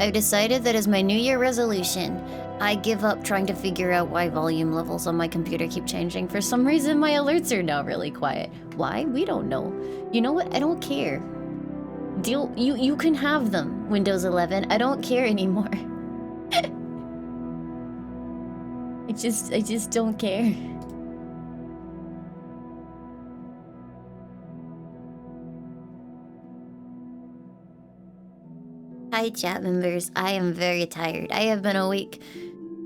I've decided that as my New Year resolution, I give up trying to figure out why volume levels on my computer keep changing. For some reason, my alerts are now really quiet. Why? We don't know. You know what? I don't care. You can have them, Windows 11. I don't care anymore. I just don't care. Hi, chat members. I am very tired. I have been awake.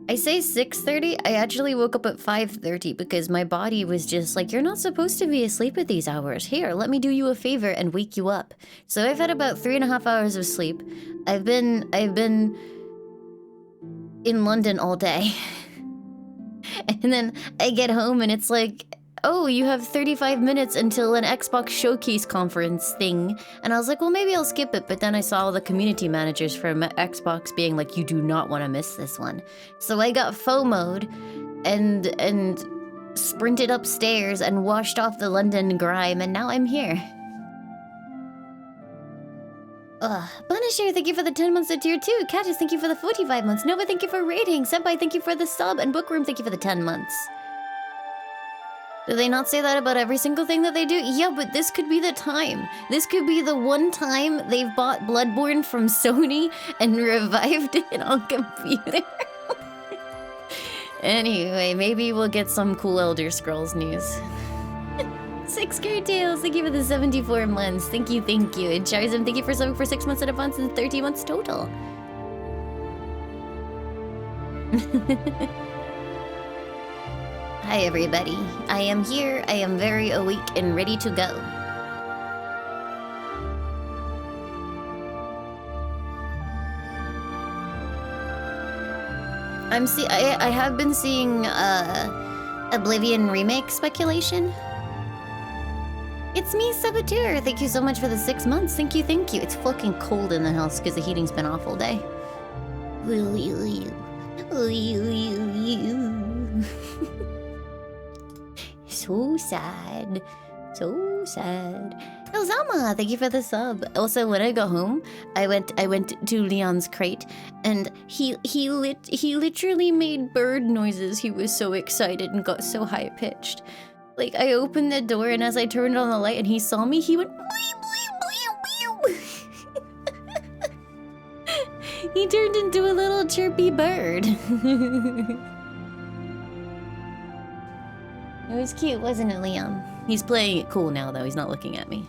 I say 6:30. I actually woke up at 5:30 because my body was just like, you're not supposed to be asleep at these hours. Here, let me do you a favor and wake you up. So I've had about 3.5 hours of sleep. I've been in London all day. And then I get home and it's like, oh, you have 35 minutes until an Xbox Showcase conference thing. And I was like, well, maybe I'll skip it. But then I saw all the community managers from Xbox being like, you do not want to miss this one. So I got FOMO'd and sprinted upstairs and washed off the London grime. And now I'm here. Punisher, thank you for the 10 months to tier 2. Catus, thank you for the 45 months. Nova, thank you for rating. Senpai, thank you for the sub. And Bookworm, thank you for the 10 months. Do they not say that about every single thing that they do? Yeah, but this could be the time. This could be the one time they've bought Bloodborne from Sony and revived it on computer. Anyway, maybe we'll get some cool Elder Scrolls news. 6 Curtails, thank you for the 74 months. Thank you, thank you. And Charizard, thank you for subbing for 6 months in advance and 30 months total. Hi everybody, I am here, I am very awake and ready to go. I have been seeing Oblivion remake speculation. It's me, Saboteur. Thank you so much for the 6 months. Thank you, thank you. It's fucking cold in the house because the heating's been off all day. So sad. So sad. Elzama, thank you for the sub. Also, when I got home, I went to Leon's crate, and he literally made bird noises. He was so excited and got so high pitched. Like, I opened the door, and as I turned on the light and he saw me, he went he turned into a little chirpy bird. It was cute, wasn't it, Leon? He's playing it cool now, though. He's not looking at me.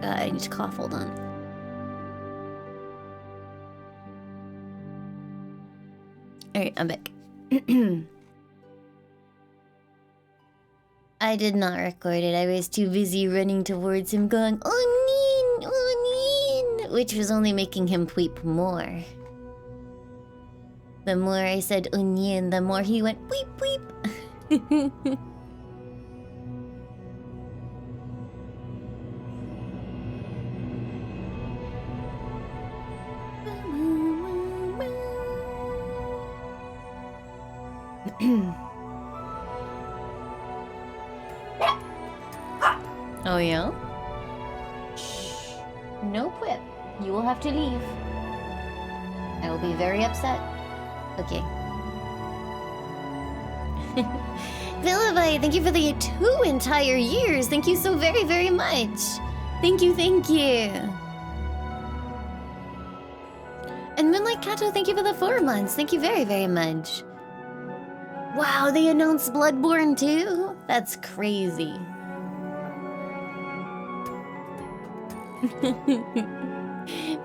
I need to cough. Hold on. Alright, I'm back. I did not record it. I was too busy running towards him going, Onion! Onion! Which was only making him weep more. The more I said onion, the more he went weep weep. Oh yeah? Shh. No quip. You will have to leave. I will be very upset. Okay. Philippi, thank you for the 2 entire years. Thank you so very, very much. Thank you, thank you. And Moonlight Kato, thank you for the 4 months. Thank you very, very much. Wow, they announced Bloodborne too? That's crazy.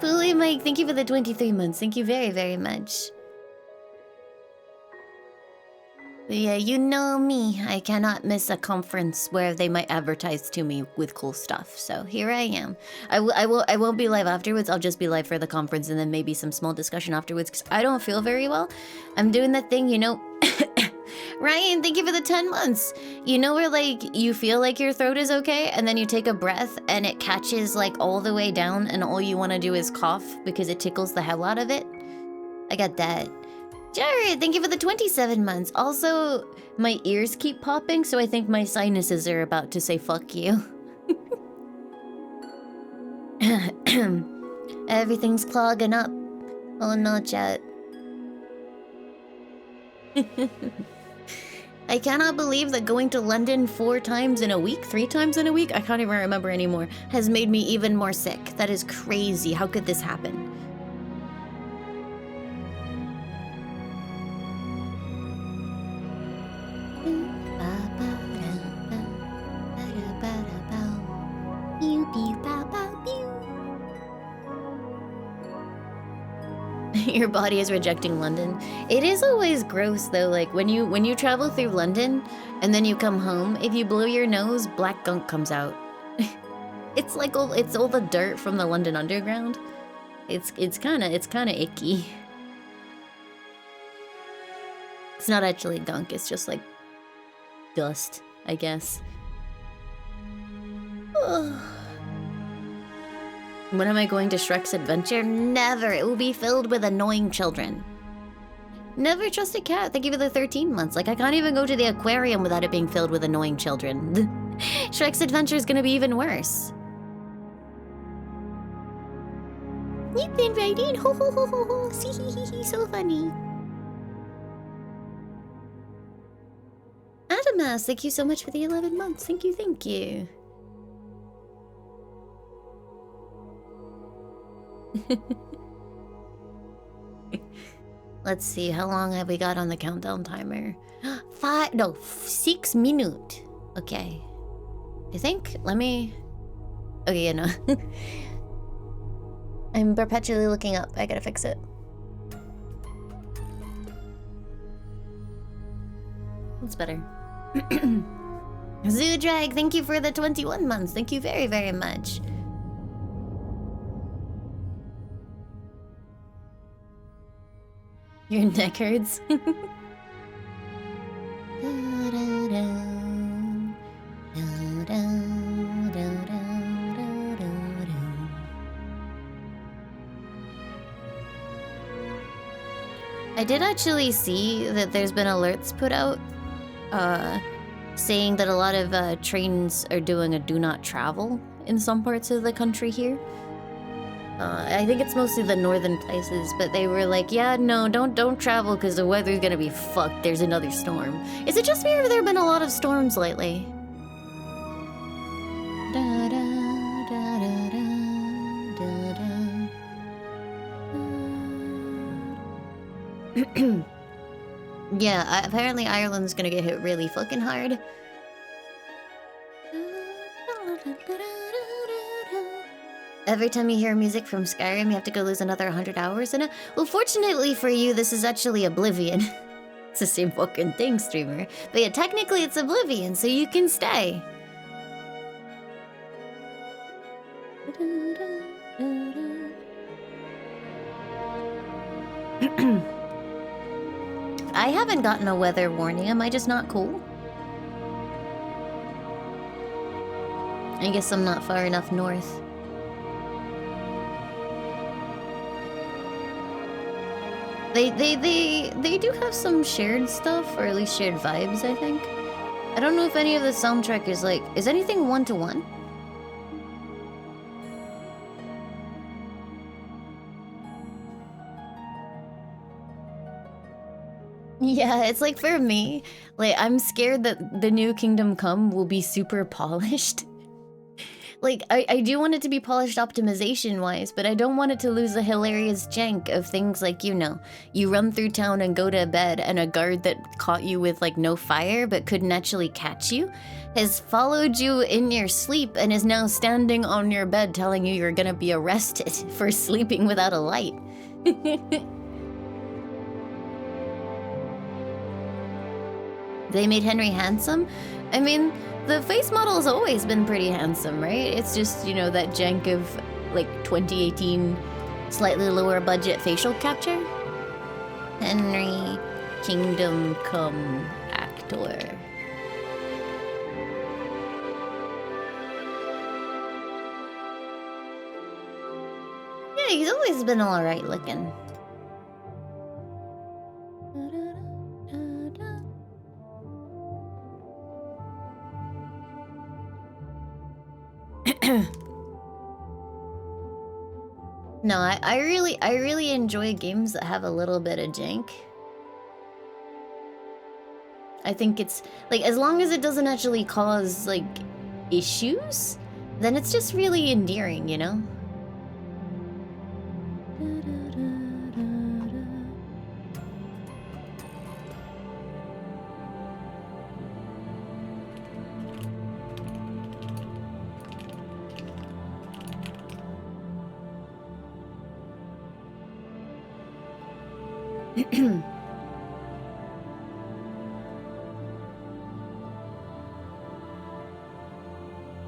Fully Mike, thank you for the 23 months. Thank you very, very much. But yeah, you know me. I cannot miss a conference where they might advertise to me with cool stuff. So here I am. I won't be live afterwards. I'll just be live for the conference and then maybe some small discussion afterwards because I don't feel very well. I'm doing that thing, you know. Ryan, thank you for the 10 months. You know where, like, you feel like your throat is okay, and then you take a breath, and it catches, like, all the way down, and all you want to do is cough because it tickles the hell out of it? I got that. Jared, thank you for the 27 months. Also, my ears keep popping, so I think my sinuses are about to say fuck you. Everything's clogging up. Oh no, chat. I cannot believe that going to London 4 times in a week, 3 times in a week, I can't even remember anymore, has made me even more sick. That is crazy. How could this happen? Your body is rejecting London. It is always gross though, like when you travel through London and then you come home, if you blow your nose, black gunk comes out. It's like all the dirt from the London Underground. It's kind of icky. It's not actually gunk, it's just like dust, I guess. When am I going to Shrek's Adventure? Never. It will be filled with annoying children. Never trust a cat. Thank you for the 13 months. Like, I can't even go to the aquarium without it being filled with annoying children. Shrek's Adventure is gonna be even worse. You've been writing. Ho ho ho ho ho. See, so funny. Adamas, thank you so much for the 11 months. Thank you, thank you. Let's see, how long have we got on the countdown timer? 6 minutes. Okay. I think, let me... Okay, yeah, no. I'm perpetually looking up. I gotta fix it. That's better. Zoodrag, thank you for the 21 months. Thank you very, very much. Your neck hurts. I did actually see that there's been alerts put out saying that a lot of trains are doing a do not travel in some parts of the country here. I think it's mostly the northern places, but they were like, yeah, no, don't travel because the weather's gonna be fucked. There's another storm. Is it just me or have there been a lot of storms lately? Yeah, apparently Ireland's gonna get hit really fucking hard. Every time you hear music from Skyrim, you have to go lose another 100 hours in it. Well, fortunately for you, this is actually Oblivion. It's the same fucking thing, streamer. But yeah, technically it's Oblivion, so you can stay. I haven't gotten a weather warning. Am I just not cool? I guess I'm not far enough north. They do have some shared stuff, or at least shared vibes, I think. I don't know if any of the soundtrack is like... Is anything one-to-one? Yeah, it's like for me, like I'm scared that the new Kingdom Come will be super polished. Like, I do want it to be polished optimization-wise, but I don't want it to lose the hilarious jank of things like, you know, you run through town and go to bed, and a guard that caught you with, like, no fire but couldn't actually catch you has followed you in your sleep and is now standing on your bed telling you you're gonna be arrested for sleeping without a light. They made Henry handsome? I mean... The face model has always been pretty handsome, right? It's just, you know, that jank of, like, 2018 slightly lower budget facial capture. Henry Kingdom Come actor. Yeah, he's always been alright looking. No, I really enjoy games that have a little bit of jank. I think it's like, as long as it doesn't actually cause like issues, then it's just really endearing, you know?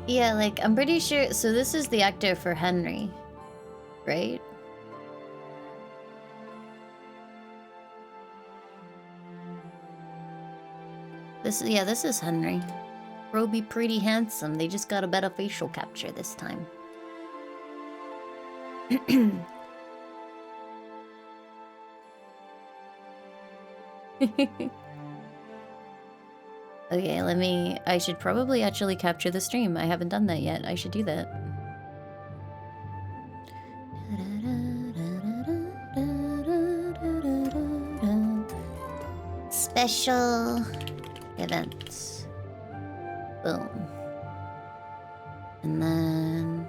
Yeah, like, I'm pretty sure... So this is the actor for Henry, right? This is Henry. Roby pretty handsome. They just got a better facial capture this time. Okay, I should probably actually capture the stream. I haven't done that yet. I should do that. Special events. Boom. And then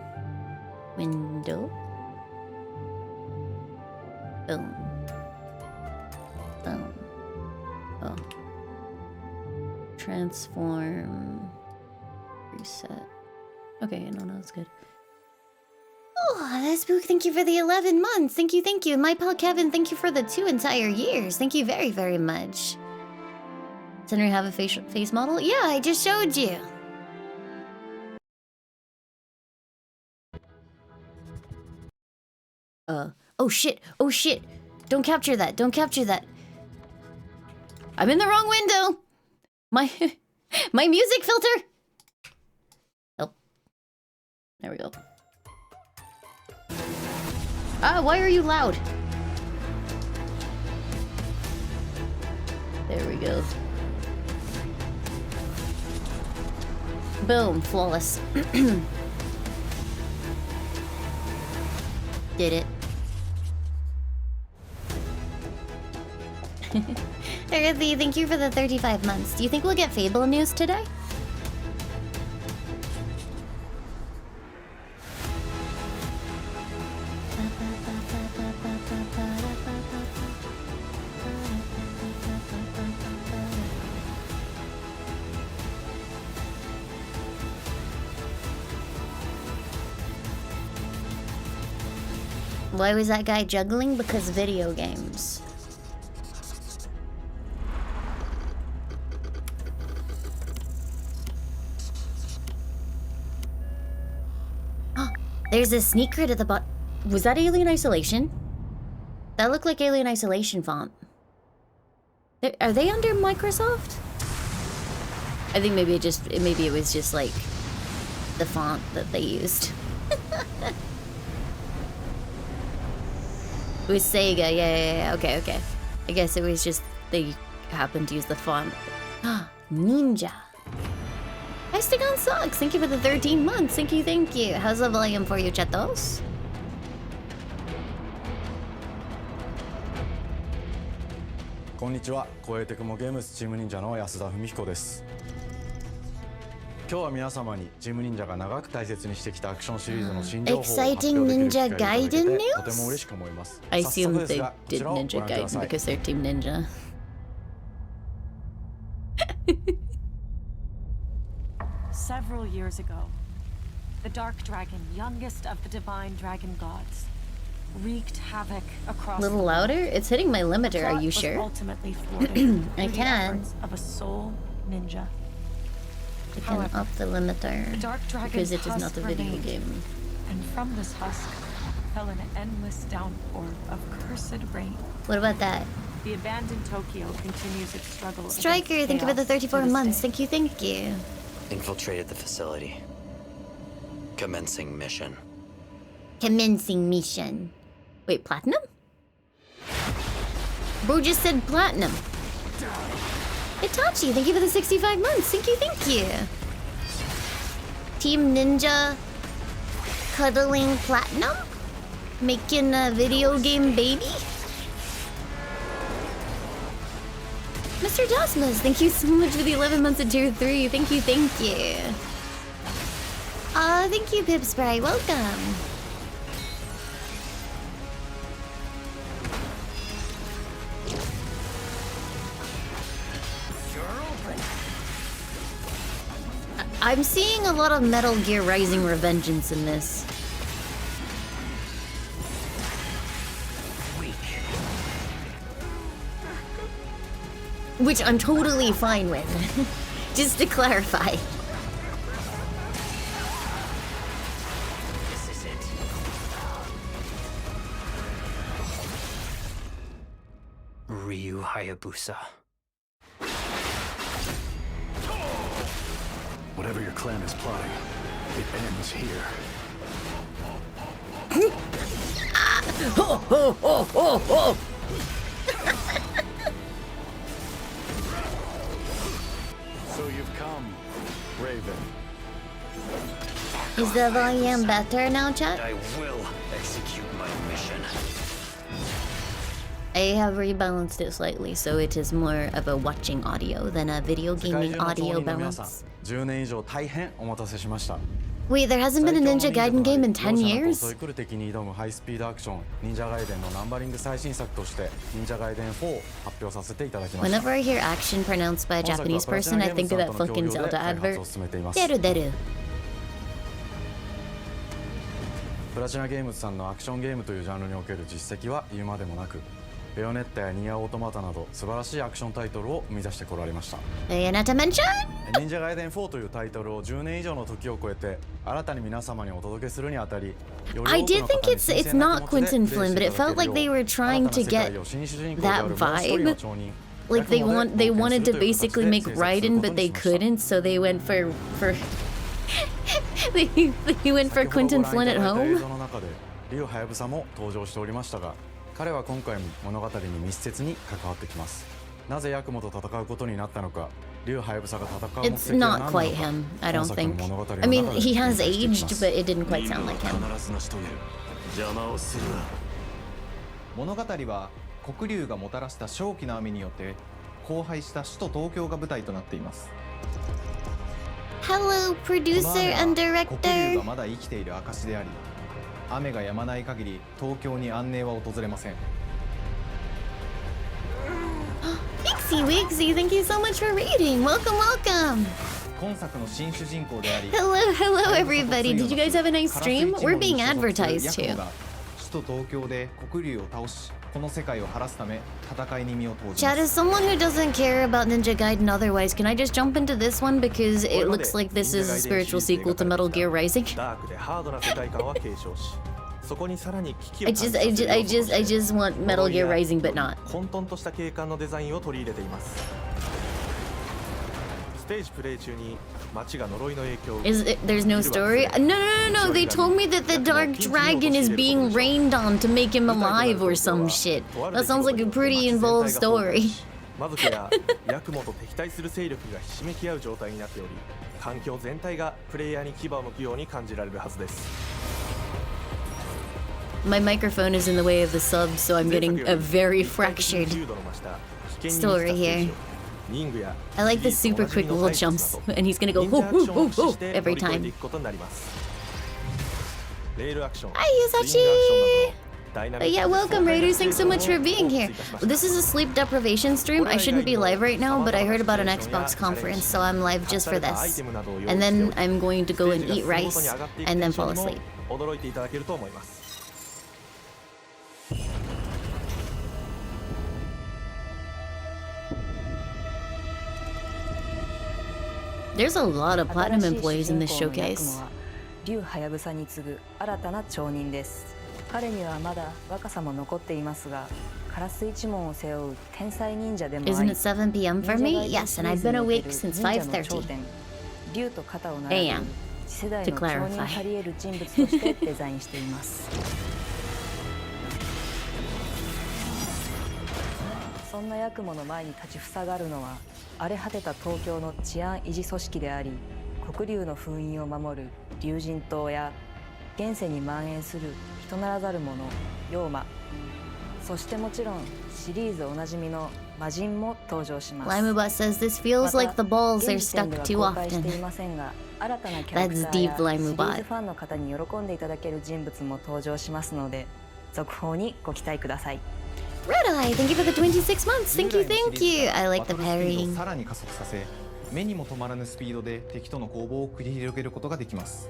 window. Boom. Boom. Oh. Transform. Reset. Okay, no, that's good. Oh, that's Spook, thank you for the 11 months. Thank you, thank you. My pal Kevin, thank you for the 2 entire years. Thank you very, very much. Does Henry have a face model? Yeah, I just showed you. Oh shit, oh shit. Don't capture that, don't capture that. I'm in the wrong window. My music filter. Oh, there we go. Ah, why are you loud? There we go. Boom, flawless. Did it. Dorothy, thank you for the 35 months. Do you think we'll get Fable news today? Why was that guy juggling? Because video games. There's a sneak crit at the bottom. Was that Alien Isolation? That looked like Alien Isolation font. Are they under Microsoft? I think maybe it was just like the font that they used. It was Sega, yeah, okay. I guess it was just they happened to use the font. Ninja. Estegon sucks. Thank you for the 13 months. Thank you. How's the volume for you, chatos? Konnichiwa. 超えてくもゲームスチーム忍者の安田文彦です。今日は皆様にチーム忍者が長く大切にしてきたアクションシリーズの新情報を発表できる機会をいただけてとても嬉しく思います。 I assume they did Ninja Gaiden because they're Team Ninja. Several years ago, the Dark Dragon, youngest of the divine dragon gods, wreaked havoc across. A little louder? It's hitting my limiter. Are you sure? Ultimately thwarted I can. Of a soul ninja. I can up the limiter the Dark because it is not a video remained, game. And from this husk fell an endless downpour of cursed rain. What about that? The abandoned Tokyo continues its struggle. Striker, thank you for the 34 months. Thank you. Infiltrated the facility. Commencing mission. Wait, platinum? Bro just said platinum. Itachi, thank you for the 65 months. Thank you. Team Ninja cuddling platinum? Making a video game baby? Mr. Dasmas, thank you so much for the 11 months of tier 3. Thank you, thank you. Thank you, Pip Spray. Welcome. I'm seeing a lot of Metal Gear Rising Revengeance in this. Which I'm totally fine with. Just to clarify. This is it. Ryu Hayabusa. Whatever your clan is plotting, it ends here. Ho, ho, ho, ho, ho. So you've come, Raven. Is the volume better now, chat? I will execute my mission. I have rebalanced it slightly, so it is more of a watching audio than a video gaming audio balance. 10年以上大変お待たせしました。 Wait, there hasn't been a Ninja Gaiden game in 10 years? 襲い来る敵に挑むハイスピードアクション忍者ガイデンのナンバリング最新作として忍者ガイデン4を発表させていただきました。 Whenever I hear action pronounced by a Japanese person, I think of that fucking Zelda advert. Deru deru. プラチナゲームズさんのアクションゲームというジャンルにおける実績は言うまでもなく、ベヨネッタやニアオートマタなど素晴らしいアクションタイトルを生み出してこられました。 Bayonetta mention? 忍者ガイデン4というタイトルを10年以上の時を超えて新たに皆様にお届けするにあたり、 I did think it's not Quentin Flynn, but it felt like they were trying to get that vibe. Like they wanted to basically make Raiden, but they couldn't, so they went for they went for Quentin Flynn at home. リュウ・ハヤブサも登場しておりましたが、彼は今回も物語に密接に関わってきます。なぜヤクモと戦うことになったのか、リュウ・ハヤブサが戦う目的 It's は何な not のか。 quite him, I don't 本作の think. 物語の I mean, 中で he has 見出していきま aged, す。 but it didn't quite sound like him. 必ず成し遂げる。邪魔をするな。物語は黒龍がもたらした正気の雨によって荒廃した首都東京が舞台となっています。 Hello, この producer 雨 and は黒龍 director. がまだ生きている証であり、雨が止まない限り東京に安寧は訪れません。 Wixie Wixie, thank you so much for reading. Welcome, welcome. 今作の新主人公であり、 Hello, hello, everybody. Did you guys have a nice stream? We're being advertised ヤクモ too. が首都東京で黒龍を倒し、この世界を晴らすため戦いに身を投じま Chad, as す。 someone who doesn't care about Ninja Gaiden otherwise, can I just jump into this one because it looks like this is a spiritual sequel to Metal Gear Rising? ダークでハードな世界観は継承し、そこにさらに危機を I just want Metal Gear Rising, but not. 混沌とした景観のデザインを取り入れています。ステージプレイ中に街が呪いの影響を受け Is it, there's no story? No, no, no, no. They told me that the Dark Dragon is being rained on to make him alive or some shit. That sounds like a pretty involved story. 魔族やヤクモと敵対する勢力がひしめき合う状態になっており、環境全体がプレイヤーに牙を向くように感じられるはずです。 My microphone is in the way of the sub, so I'm getting a very fractured story here. I like the super quick little jumps, and he's gonna go whoo, whoo, whoo, whoo, every time. Hi, Yusachi! But yeah, welcome, Raiders. Thanks so much for being here. This is a sleep deprivation stream. I shouldn't be live right now, but I heard about an Xbox conference, so I'm live just for this. And then I'm going to go and eat rice, and then fall asleep. There's a lot of platinum employees in this showcase. リュウ・ハヤブサに次ぐ新たな町人です。彼にはまだ若さも残っていますが、カラス一門を背負う天才忍者でもあり、 Isn't it 7 p.m. for me? Yes, and I've been awake since 5:30 リュウと肩を並べる a.m. 次世代 to の町 clarify. 人たり得る人物としてデザインしています。そんなヤクモの前に立ちふさがるのは、荒れ果てた東京の治安維持組織であり、黒龍の封印を守る龍神島や現世に蔓延する人ならざる者妖魔、そしてもちろんシリーズおなじみの魔人も登場します。 Limealicious says this feels like the balls are 現時点 stuck で too は公開してい often. ませんが、新たなキャラクタ That's ー deep, やシリーズ Laimu ファンの方に喜んでいただける人物も登場しますので、続報にご期待ください。 Red Eye, thank you for the 26 months. Thank you, 従来の thank シリー you. ズは I like the バトルスピードを parrying. さらに加速させ、目にも止まらぬスピードで敵との攻防を繰り広げることができます。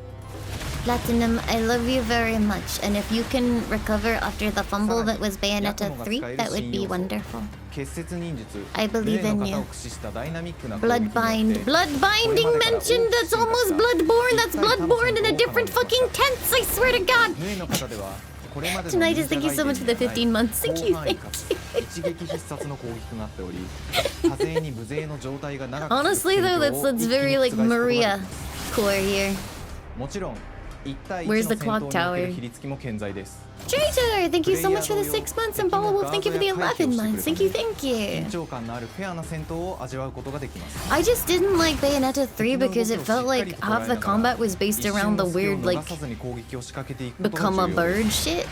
Platinum, I love you very much. And if you can recover after the fumble that was Bayonetta 3, that would be wonderful. 結節忍術、 I believe 例 in の you. 型を駆使したダイナミックな攻撃によって Bloodbind. Bloodbinding mentioned. That's almost Bloodborne. That's Bloodborne in a different fucking tense. I swear to God. 例の型ではこれまでの Tonight is thank you so much for the 15 months. Thank you, 広範囲 thank か you. つ一撃必殺の攻撃となっており、多勢に無勢の状態が長く続く Honestly, though, 戦況を that's 一気に very like 覆すことができ Maria ます core here. もちろん1対1 Where's の the 戦 clock 闘におけ tower? る比率も健在です。 Traitor, thank you so much for the 6 months. And Bala Wolf, thank you for the 11 months. Thank you, thank 緊 you. 張感のあるフェアな戦闘を味わうことができます。 I just didn't like Bayonetta 3 because it felt like half the combat was based around the weird, like, 一瞬の隙を逃さずに攻撃を仕掛けていくことが become a 重要です。 bird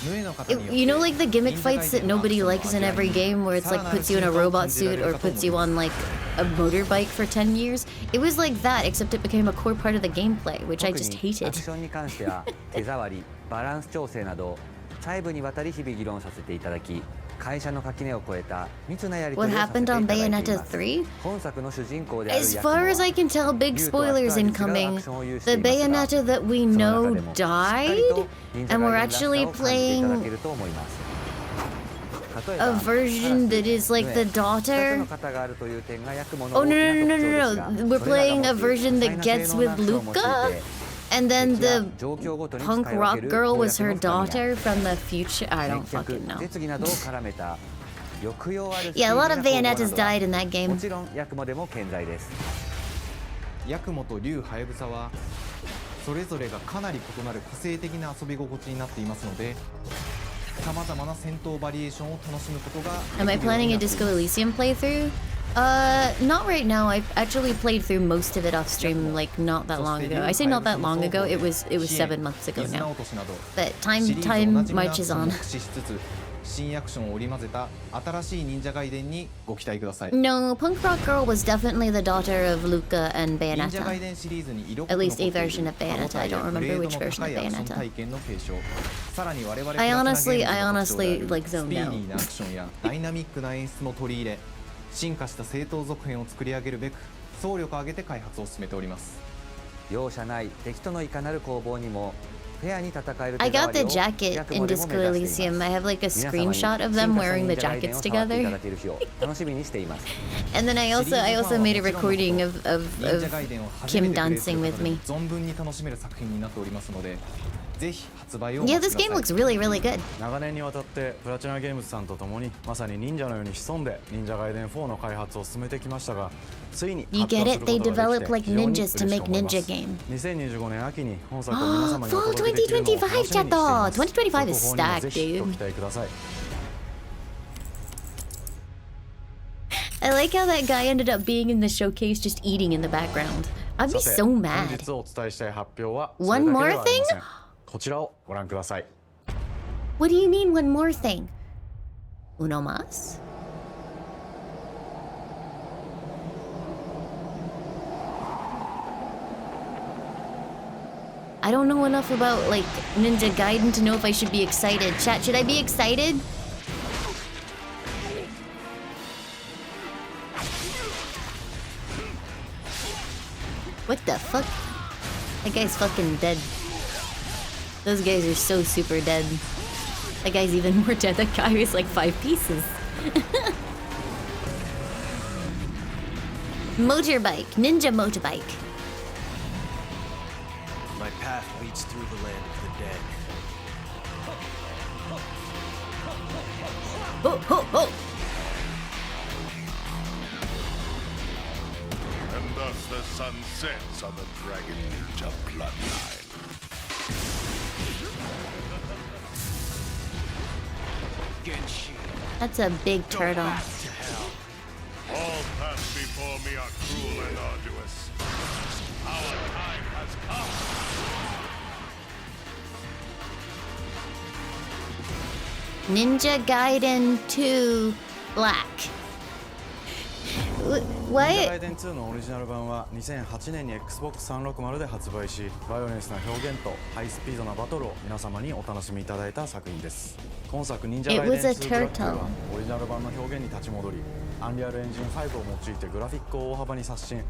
shit. ヌエの方によって You know, like the gimmick fights that nobody likes in every game where it's like puts you in a robot suit or puts you on like a motorbike for 10 years? It was like that, except it became a core part of the gameplay, which I just 特にア hated. クションに関しては手触り、バランス調整など細部にわたり日々議論させていただき、会社の垣根を越えた密なやり What 取りをさせてい happened た on だいてい Bayonetta ます。 3? 本作の主人公である As ヤクモ far は as I can tell, big 竜とは spoilers 一味違うア incoming. クションを有し The ていますが、 Bayonetta that we その know 中でもしっかり died, と忍者 and we're ガイデンらしさ actually を感じていただけ playing ると思います。例え a ば version that is like the 2つ daughter. の型があるという点がヤクモの Oh 大 no き no な no 特 no 徴 no ですが、 no! そ We're れらが playing 持 a つ version 多 that 彩な gets 性能の with アクションを用い Luca, て and then 敵や the 状況ごとに punk 使い分 rock ける girl 攻 was 略 her の深みや daughter from the future. I don't 接客 fucking know. 実技などを絡めた抑揚ある Yeah, a lot of スピーディーな Bayonettas 攻防な died ど in は that game. もちろんヤクモでも健在です。ヤクモと竜ハヤブサはそれぞれがかなり異なる個性的な遊び心地になっていますので、さまざまな戦闘バリエーションを楽しむことが Am I できるよう planning に a なっています Disco Elysium playthrough? Not right now. I actually played through most of it off stream like not that long ago. I say not that long ago. It was 7 months ago 絆 now. 落としなど But シ time リーズおなじみのアク marches ションを on. 駆使しつつ新アクションを織り交ぜた新しい忍者外伝にご期待ください。 No, Punk Rock Girl was definitely the daughter of Luca and 忍者外 Bayonetta. 伝シリーズに色 At 濃く least a 残っている version of Bayonetta. I don't 歯応えや remember グレード which の version 高 of いアクション Bayonetta. 体験の継承。さらに我々 I プラチナ honestly- ゲームズ I の特徴であ honestly, る like, ス zoned ピー out. ディーなアクションやダイナミックな演出も取り入れ、進化した正当続編を作り上げるべく総力を挙げて開発を進めております。容赦ない敵とのいかなる攻防にもフェアに戦える I 手 got 触 the りを jacket ヤク in モでも Disco 目指してい Elysium. ま I す。 have like a 皆様に screenshot of them 進化した wearing the 忍者ガイデン jackets を触っていた together. だける日を楽しみにしています。 And then I also made a recording of 忍者外伝を初め Kim てプレイす dancing る with ことで me. 存分に楽しめる作品になっておりますので、ぜひ発売をお Yeah, 待ち this くだ game さい。 looks really, really good. 長年にわたってプラチナゲームズさんと共にまさに忍者のように潜んで忍者ガイデン4の開発を進めてきましたが、ついに You 発 get 表 it? す They ることができ develop て like 非常に ninjas 嬉 to しく make 思いま ninja す。 game. 2025年秋に本作を皆様にお Fall 届けできるのを楽しみにしています。 2025 2025 is 続報にも stacked, ぜひご dude. 期待ください。 I like how that guy ended up being in the showcase just eating in the background. I'd be さて so 本 mad. 日お伝えしたい発表は One それだけで more はありません thing? こちらをご覧ください。 What do you mean one more thing? Uno más? I don't know enough about like Ninja Gaiden to know if I should be excited. Chat, should I be excited? What the fuck? That guy's fucking dead. Those guys are so super dead. That guy's even more dead. That guy is like 5 pieces. Motorbike. Ninja motorbike. My path leads through the land of the dead. Ho, ho, ho. And thus the sun sets on the Dragon Ninja bloodline. Genshi, That's a big go turtle. back to hell. All paths before me are cruel and arduous. Our time has come. Ninja Gaiden 2 Black. 忍者 What? ガイデン2のオリジナル版は2008年に Xbox360 で発売し、バイオレンスな表現とハイスピードなバトルを皆様にお楽しみいただいた作品です。今作忍者ガイデン It was a 2ブラック turtle. はオリジナル版の表現に立ち戻り、アンリアルエンジン5を用いてグラフィックを大幅に刷新、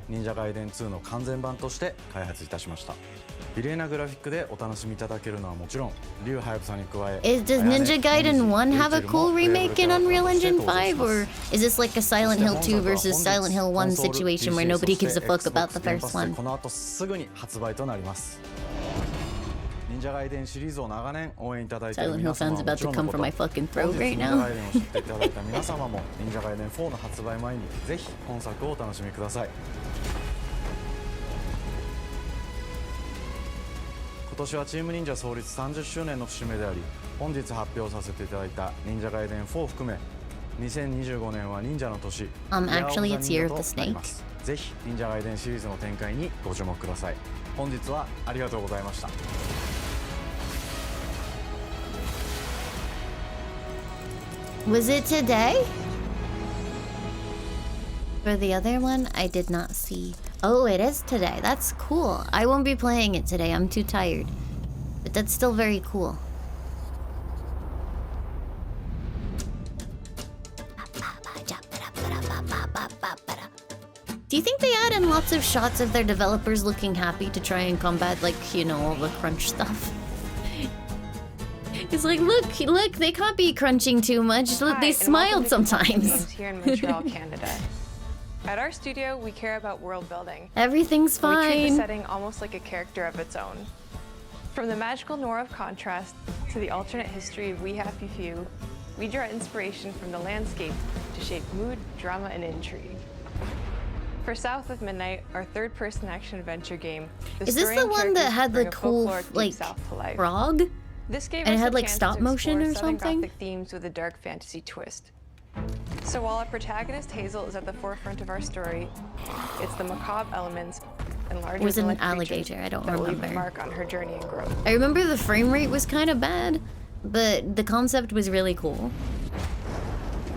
忍者ガイデン2の完全版として開発いたしました。綺麗なグラフィックでお楽しみいただけるのはもちろん、竜はやぶさに加え、 Does Ninja Gaiden 1 have a cool remake in Unreal Engine 5? Or is this like a Silent Hill 2 versus Silent Hill 1 situation where nobody gives a fuck about the first one? この後すぐに発売となります。忍者ガイデンシリーズを長年応援いただいている Silent Hill 皆様 sounds はも about ち to ろんの come こ from と、 my fucking 本 throat 日 right 忍者 now. ガイデンを知っていただいた皆様も忍者ガイデン4の発売前にぜひ本作をお楽しみください。今年はチーム忍者創立30周年の節目であり、本日発表させていただいた忍者ガイデン4を含め2025年は忍者の年、 Actually, it's Year of the となります。ぜひ忍者ガイデンシリーズの展開にご注目ください。本日はありがとうございました。Was it today? For the other one, I did not see. Oh, it is today. That's cool. I won't be playing it today. I'm too tired. But that's still very cool. Do you think they add in lots of shots of their developers looking happy to try and combat, like, you know, all the crunch stuff? It's like, look, they can't be crunching too much. Look, they smiled sometimes. Here in Montreal, Canada. At our studio, we care about world building. Everything's We treat the fine. setting almost like a character of its own. From the magical noir of contrast to the alternate history of We Happy Few, we draw inspiration from the landscape to shape mood, drama, and intrigue. For South of Midnight, our third-person action-adventure game, Is this the one that had the cool, like, frog? This gave And it us had a like chance stop to motion explore or Southern something? Gothic themes with a dark fantasy twist. So while our protagonist Hazel is at the forefront of our story, it's the macabre elements and larger Was it an than life alligator? creatures I don't that will leave remember. a mark on her journey and growth. I remember the frame rate was kind of bad, but the concept was really cool.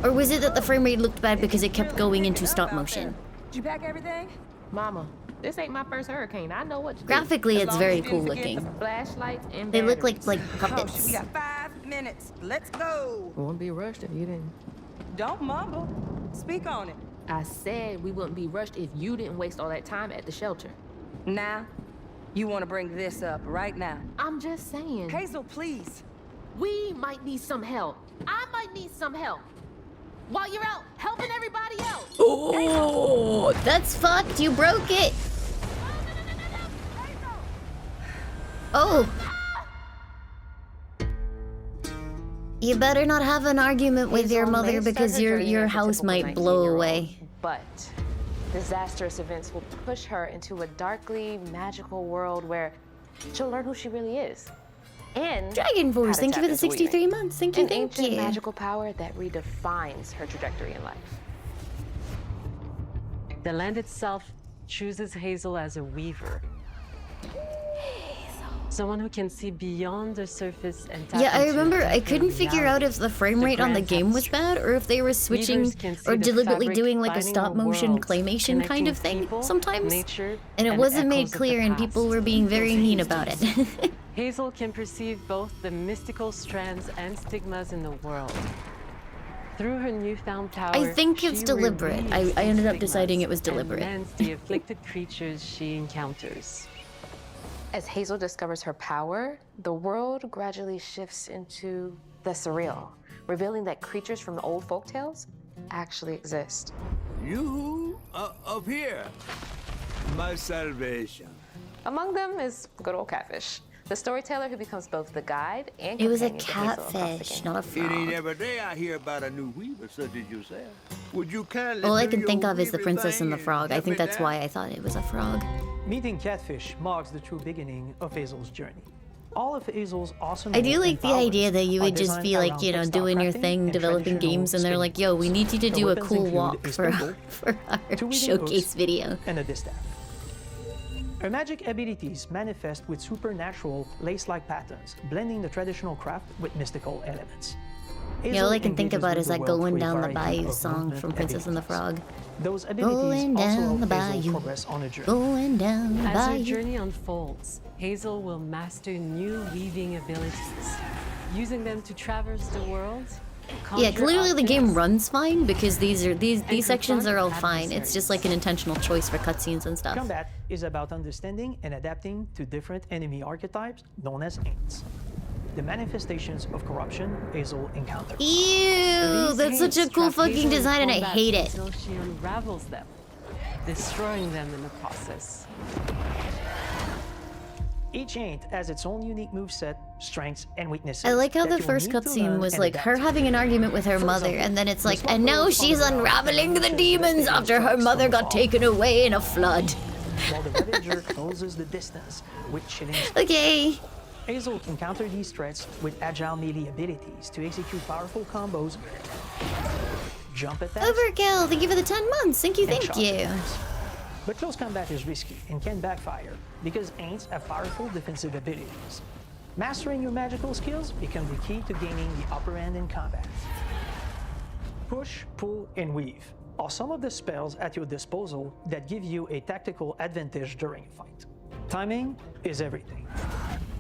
Or was it that the frame rate looked bad because it kept going into stop motion? Did you pack everything? Mama, this ain't my first hurricane. I know what to do. Graphically, As it's long very as you cool didn't forget looking. the flashlights and They look like batteries. puppets. We got 5 minutes. Let's go. Wouldn't be rushed if you didn't. Don't mumble. Speak on it. I said we wouldn't be rushed if you didn't waste all that time at the shelter. Now, you want to bring this up right now? I'm just saying. Hazel, please. We might need some help. I might need some help. While you're out helping everybody else. Oh, that's fucked. You broke it. Oh. You better not have an argument with your mother because your house might blow away. But disastrous events will push her into a darkly magical world where she'll learn who she really is. And Dragon Force, how to thank you tap for the into 63 weaving. months. Thank you, An thank ancient you. magical power that redefines her trajectory in life. The land itself chooses Hazel as a weaver. Someone who can see beyond the surface and tap Yeah, I into remember I deeper couldn't figure out reality. if the frame rate on the grand game was bad or if they were switching Weavers can see or the deliberately fabric doing like a binding stop the motion world, claymation kind connecting of thing people, sometimes. nature, And it and wasn't made echoes of the clear and people past. were being very mean about it. Hazel can perceive both the mystical strands and stigmas in the world. Through her newfound power, I think it's she deliberate. reweaves I ended up these deciding it was stigmas deliberate. and mends the afflicted creatures she encounters. As Hazel discovers her power, the world gradually shifts into the surreal, revealing that creatures from the old folktales actually exist. You up here, my salvation. Among them is good old Catfish, the storyteller who becomes both the guide and It was a companion to Hazel across the catfish, game. not a It ain't frog. every day I hear about a new weaver such as yourself. Would you kindly All I do can your think of is the weaving princess thing and the frog. I help think me that's down? why I thought it was a frog. Meeting Catfish marks the true beginning of Hazel's journey. All of Hazel's awesome I do moves like and the powers idea that you are would just designed be like, around you know, textile doing your crafting thing, and developing traditional games, and they're like, yo, we need you to The do a weapons cool include walk a for spindle, our 2 weaving showcase hooks, video. and a distaff. Her magic abilities manifest with supernatural lace-like patterns, blending the traditional craft with mystical elements. Hazel all I can think engages about with is the that world Going through a Down the variety Bayou of song movement from Princess and the abilities. Frog. Those abilities Going also down the help Hazel bayou. progress on a journey. Going down the As her bayou. journey unfolds, Hazel will master new weaving abilities, using them to traverse the world. Yeah, clearly the game objects, runs fine because these sections are all confront fine. It's just like an intentional choice for cutscenes and stuff. Combat is about understanding and adapting to different enemy archetypes known as ain'ts. The manifestations of corruption Hazel encounters. Ew, that's such a cool fucking design and I hate it. Until she unravels them, destroying them in the process. Each ain't has its own unique moveset, strengths, and weaknesses. I like how that the you'll first need to cutscene learn was and like adapt her to. having an argument with her For mother, example, and then it's the like, small and now girls on she's the ground unraveling the can demons resist after her strikes mother from got afar, taken away in a flood. while the Ravager closes the distance with chilling strikes. Okay. Hazel can counter these threats with agile melee abilities to execute powerful combos, jump attacks, Overkill, thank you for the 10 months. Thank you, and thank charge you. attacks. But close combat is risky and can backfire because ain'ts have powerful defensive abilities. Mastering your magical skills becomes the key to gaining the upper hand in combat. Push, pull, and weave are some of the spells at your disposal that give you a tactical advantage during a fight. Timing is everything.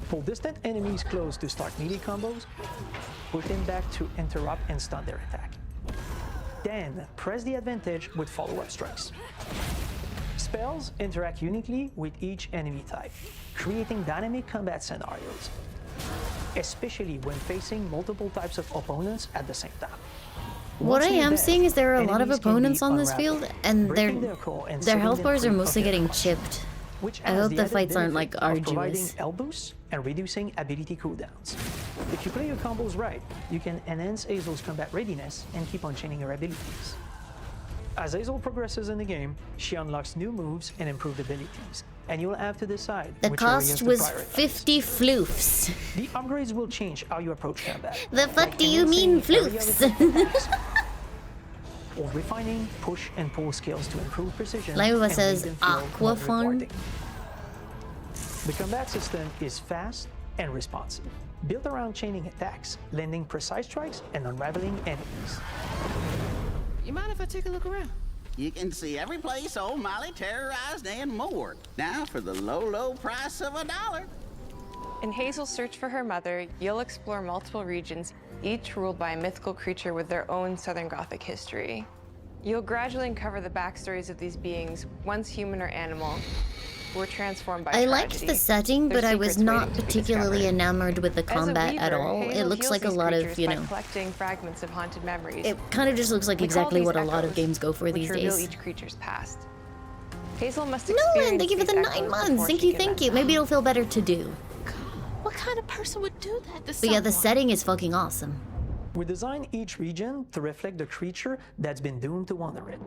Pull distant enemies close to start melee combos, push them back to interrupt and stun their attack. Then press the advantage with follow-up strikes. Spells interact uniquely with each enemy type, creating dynamic combat scenarios, especially when facing multiple types of opponents at the same time. What I Once you're am dead, seeing is there are a lot of enemies can opponents be on this unraveled, field, and breaking their core and their setting health them bars are free of mostly their getting crush, chipped. which I has hope the the added fights aren't like benefit of providing arduous. L boosts and reducing ability cooldowns. If you play your combos right, you can enhance Hazel's combat readiness and keep on chaining her abilities. As Hazel progresses in the game, she unlocks new moves and improved abilities, and you'll have to decide The which areas cost to was prioritize. 50 floofs. The upgrades will change how you approach combat. The fuck like do you mean enhancing area floofs? effective attacks, or refining push and pull skills to improve precision. Laimu and says make them feel aqua more farm. rewarding. The combat system is fast and responsive, built around chaining attacks, landing precise strikes, and unraveling enemies. You mind if I take a look around? You can see every place old Molly terrorized and more. Now for the low, low price of $1. In Hazel's search for her mother, you'll explore multiple regions, each ruled by a mythical creature with their own Southern Gothic history. You'll gradually uncover the backstories of these beings, once human or animal, who were transformed by I liked tragedy. the setting, Their but I was secrets not waiting to be particularly discovered. enamored with the As a combat at weaver, all. It Hazel looks heals like a these lot of, creatures you by know, collecting fragments of haunted memories. it kind of just looks like We call exactly these what a lot of echoes, games go for which these reveal days. each creature's past. Hazel must No, experience and thank you for these the echoes 9 months. before Thank she you, can thank you. unlock Maybe it'll feel better to do. What kind of person would do that to But yeah, the someone? setting is fucking awesome. We design each region to reflect the creature that's been doomed to wander it.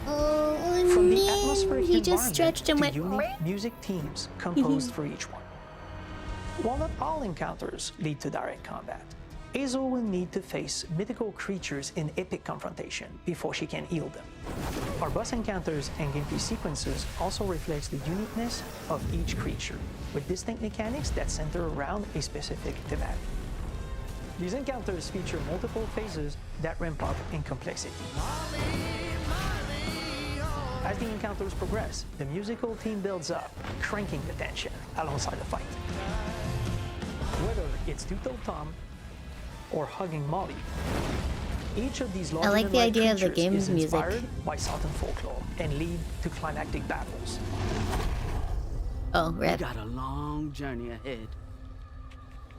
Oh, From the man, atmospheric he just environment stretched and to went. unique music themes composed for each one. While not all encounters lead to direct combat, Hazel will need to face mythical creatures in epic confrontation before she can heal them. Our boss encounters and gameplay sequences also reflects the uniqueness of each creature, with distinct mechanics that center around a specific thematic. These encounters feature multiple phases that ramp up in complexity. As the encounters progress, the musical theme builds up, cranking the tension alongside the fight. Whether it's Two-Toed Tom or hugging Molly, each of these I like the larger-than-life idea of the creatures game's is music. inspired by Southern folklore and lead to climactic battles. Oh, We rip. got a long journey ahead.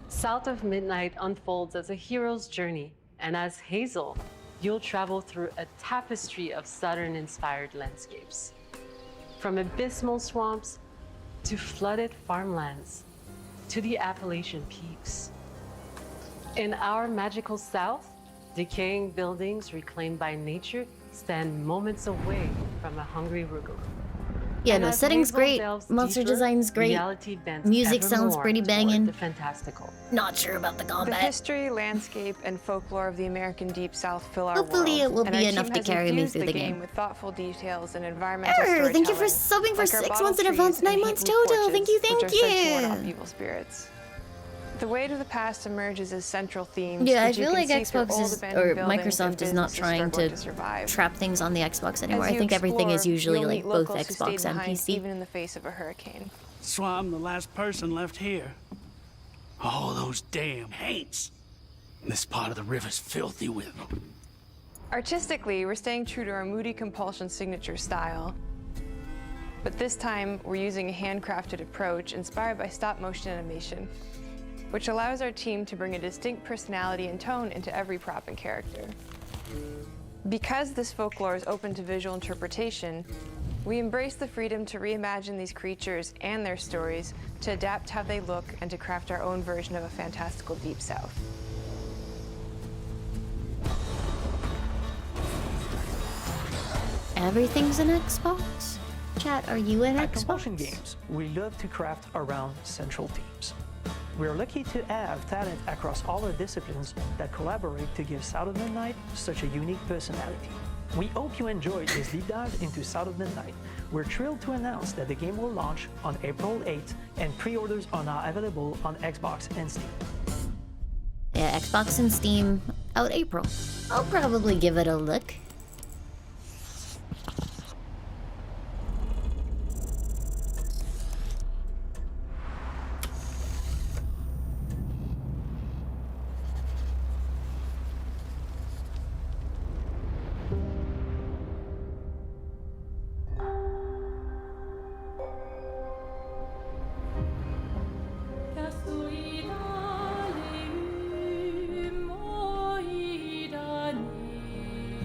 South of Midnight unfolds as a hero's journey, and as Hazel, you'll travel through a tapestry of Southern-inspired landscapes. From abysmal swamps to flooded farmlands to the Appalachian peaks. In our magical South, decaying buildings reclaimed by nature stand moments away from a hungry Rugal. Yeah, And no, as setting's Hazel great, delves monster deeper, design's great, reality bends music ever sounds more pretty toward banging. the fantastical. Not sure about the The combat. history, landscape, and folklore of the American Deep South fill our Hopefully world. it will and be our enough team to has carry me infused through the game. with thoughtful details and environmental Err, thank you for storytelling, subbing for like our 6 bottle months in trees advance, and 9 heat months root total. porches, Thank you, which thank are said to ward you. off evil spirits. The weight of the past emerges as central themes. Yeah, I which you feel can like see through Xbox old is, abandoned or buildings and Microsoft is not businesses trying struggling to survive. trap things on the Xbox anymore. As I you think everything is explore, usually you'll like meet both locals who Xbox stayed and behind PC. even in the face of a hurricane. So I'm the last person left here. All those damn haints. This part of the river's filthy with them. Artistically, we're staying true to our moody compulsion signature style. But this time, we're using a handcrafted approach inspired by stop-motion animation, which allows our team to bring a distinct personality and tone into every prop and character. Because this folklore is open to visual interpretation, we embrace the freedom to reimagine these creatures and their stories, to adapt how they look, and to craft our own version of a fantastical Deep South. Everything's an Xbox? Chat, are you an At Xbox? Compulsion Games, we love to craft around central themes. We are lucky to have talent across all our disciplines that collaborate to give South of Midnight such a unique personality. We hope you enjoyed this deep dive into South of Midnight. We're thrilled to announce that the game will launch on April 8th, and pre-orders are now available on Xbox and Steam. Yeah, Xbox and Steam out April. I'll probably give it a look.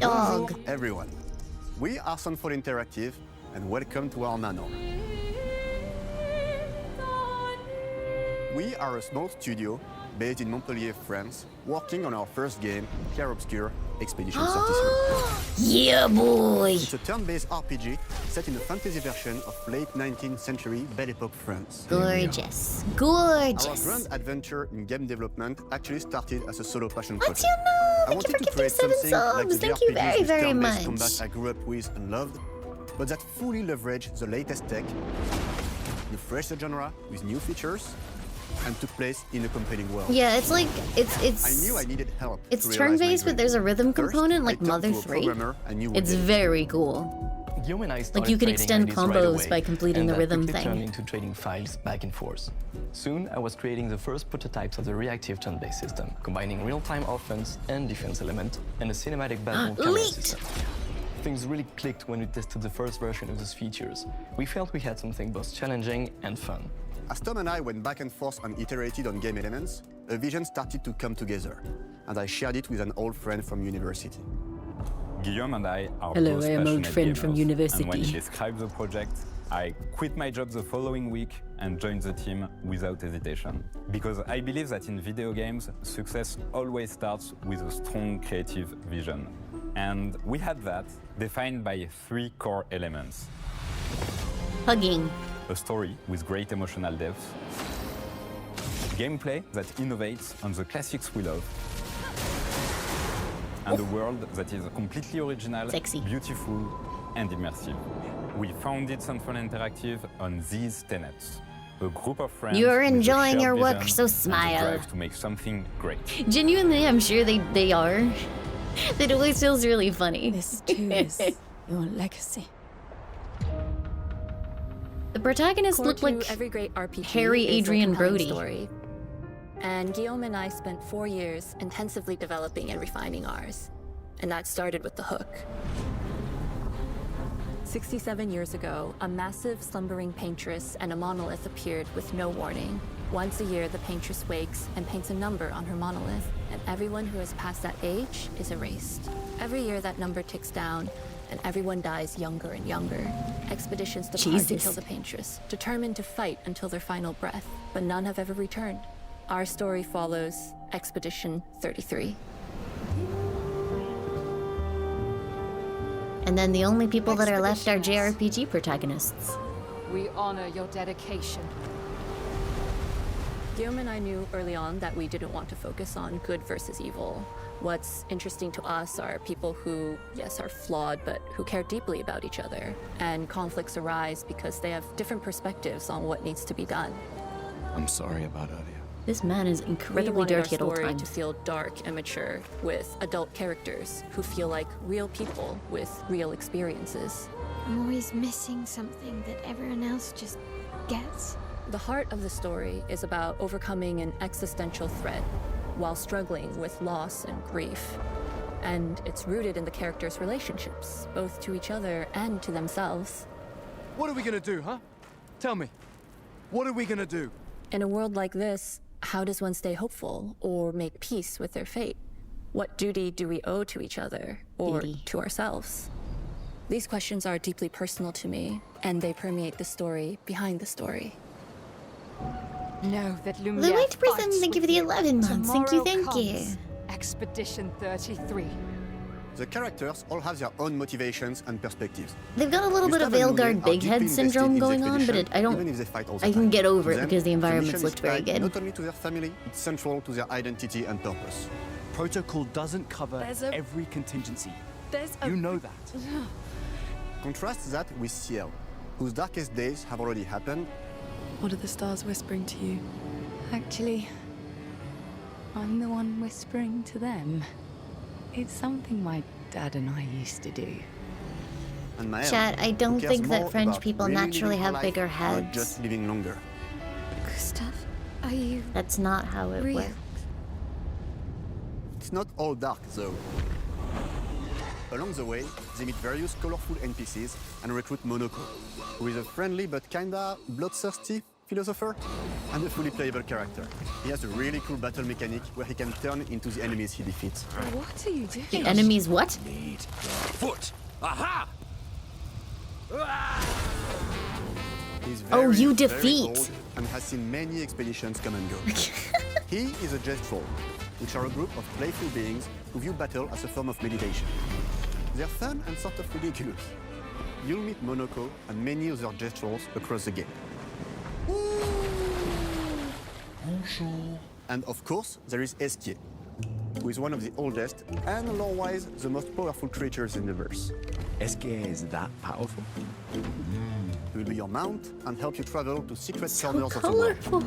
Bonjour everyone. We are Sunfall Interactive and welcome to our manor. We are a small studio based in Montpellier, France, working on our first game, Clair Obscur Expedition 33. Yeah, boy! It's a turn-based RPG set in a fantasy version of late 19th century Belle Epoque France. Gorgeous. Our Gorgeous. grand adventure in game development actually started as a solo passion What's project. your name? I Thank you wanted for to giving create 7 something like the subs. Thank you RPGs very, with very turn-based much. combat I grew up with and loved, but that fully leveraged the latest tech, refreshed the genre with new features, and took place in a compelling world. Yeah, it's like I knew I needed help. it's to realize my turn-based, but dream. there's a rhythm First, component I like turned Mother to a 3. programmer I knew would It's get it. very cool. Guillaume and I Like started you can trading extend ideas right combos away, by completing and the that rhythm quickly thing. turned into trading files back and forth. Soon, I was creating the first prototypes of the reactive turn-based system, combining real-time offense and defense element and a cinematic battle camera system. Things really clicked when we tested the first version of those features. We felt we had something both challenging and fun. As Tom and I went back and forth and iterated on game elements, a vision started to come together, and I shared it with an old friend from university. Guillaume and I are Hello, both I am old passionate friend gamers, from university. And when he described the project, I quit my job the following week and joined the team without hesitation. Because I believe that in video games, success always starts with a strong creative vision. And we had that, defined by 3 core elements. Hugging. A story with great emotional depth. Gameplay that innovates on the classics we love. And a world that is completely original, beautiful, and immersive. We founded Sunfall Interactive on these tenets. A group of friends You're with a enjoying shared your work, vision so and the smile. drive to make something great. Genuinely, I'm sure they are. It always feels really funny. This too is your legacy. The protagonists Core look to like every great RPG Harry is a Adrian compelling Brody. Story. And Guillaume and I spent 4 years intensively developing and refining ours. And that started with the hook. 67 years ago, a massive slumbering paintress and a monolith appeared with no warning. Once a year, the paintress wakes and paints a number on her monolith, and everyone who has passed that age is erased. Every year, that number ticks down, and everyone dies younger and younger. Expeditions depart to Jesus. kill the paintress, determined to fight until their final breath, but none have ever returned. Our story follows Expedition 33. And then the only people that are left are JRPG protagonists. We honor your dedication. Guillaume and I knew early on that we didn't want to focus on good versus evil. What's interesting to us are people who, yes, are flawed, but who care deeply about each other. And conflicts arise because they have different perspectives on what needs to be done. I'm sorry about earlier. This man is We incredibly wanted our dirty at all story times. to feel dark and mature, with adult characters who feel like real people with real experiences. I'm always missing something that everyone else just gets. The heart of the story is about overcoming an existential threat while struggling with loss and grief. And it's rooted in the characters' relationships, both to each other and to themselves. What are we gonna do, huh? Tell me. What are we gonna do? In a world like this, how does one stay hopeful or make peace with their fate? What duty do we owe to each other or to ourselves? These questions are deeply personal to me, and they permeate the story behind the story. Know that Luite Prism, thank you for the 11 months. Thank you. Expedition 33. The characters all have their own motivations and perspectives. They've got a little bit of Veilguard big head syndrome going on, but I can get over it because the environments looked very good. Not only to their family, it's central to their identity and purpose. Protocol doesn't cover every contingency. You know that. Contrast that with Ciel, whose darkest days have already happened. What are the stars whispering to you? Actually, I'm the one whispering to them. It's something my dad and I used to do. And Maël, Chat, I don't who cares think that more French about people really naturally living have life bigger or heads. just living longer. Gustav, are you... That's not how it real? works. It's not all dark, though. Along the way, they meet various colorful NPCs and recruit Monoko, who is a friendly but kinda bloodthirsty philosopher and a fully playable character. He has a really cool battle mechanic where he can turn into the enemies he defeats. What are you doing? The enemies what? Need foot. Aha! He's Oh, very, you very defeat. old and has seen many expeditions come and go. He is a Jest Troll, which are a group of playful beings who view battle as a form of meditation. They're fun and sort of ridiculous. You'll meet Monoko and many other Jest Trolls across the game. And of course, there is Esquier, who is one of the oldest and lore-wise the most powerful creatures in the verse. Esquier is that powerful? He will be your mount and help you travel to secret corners of the world.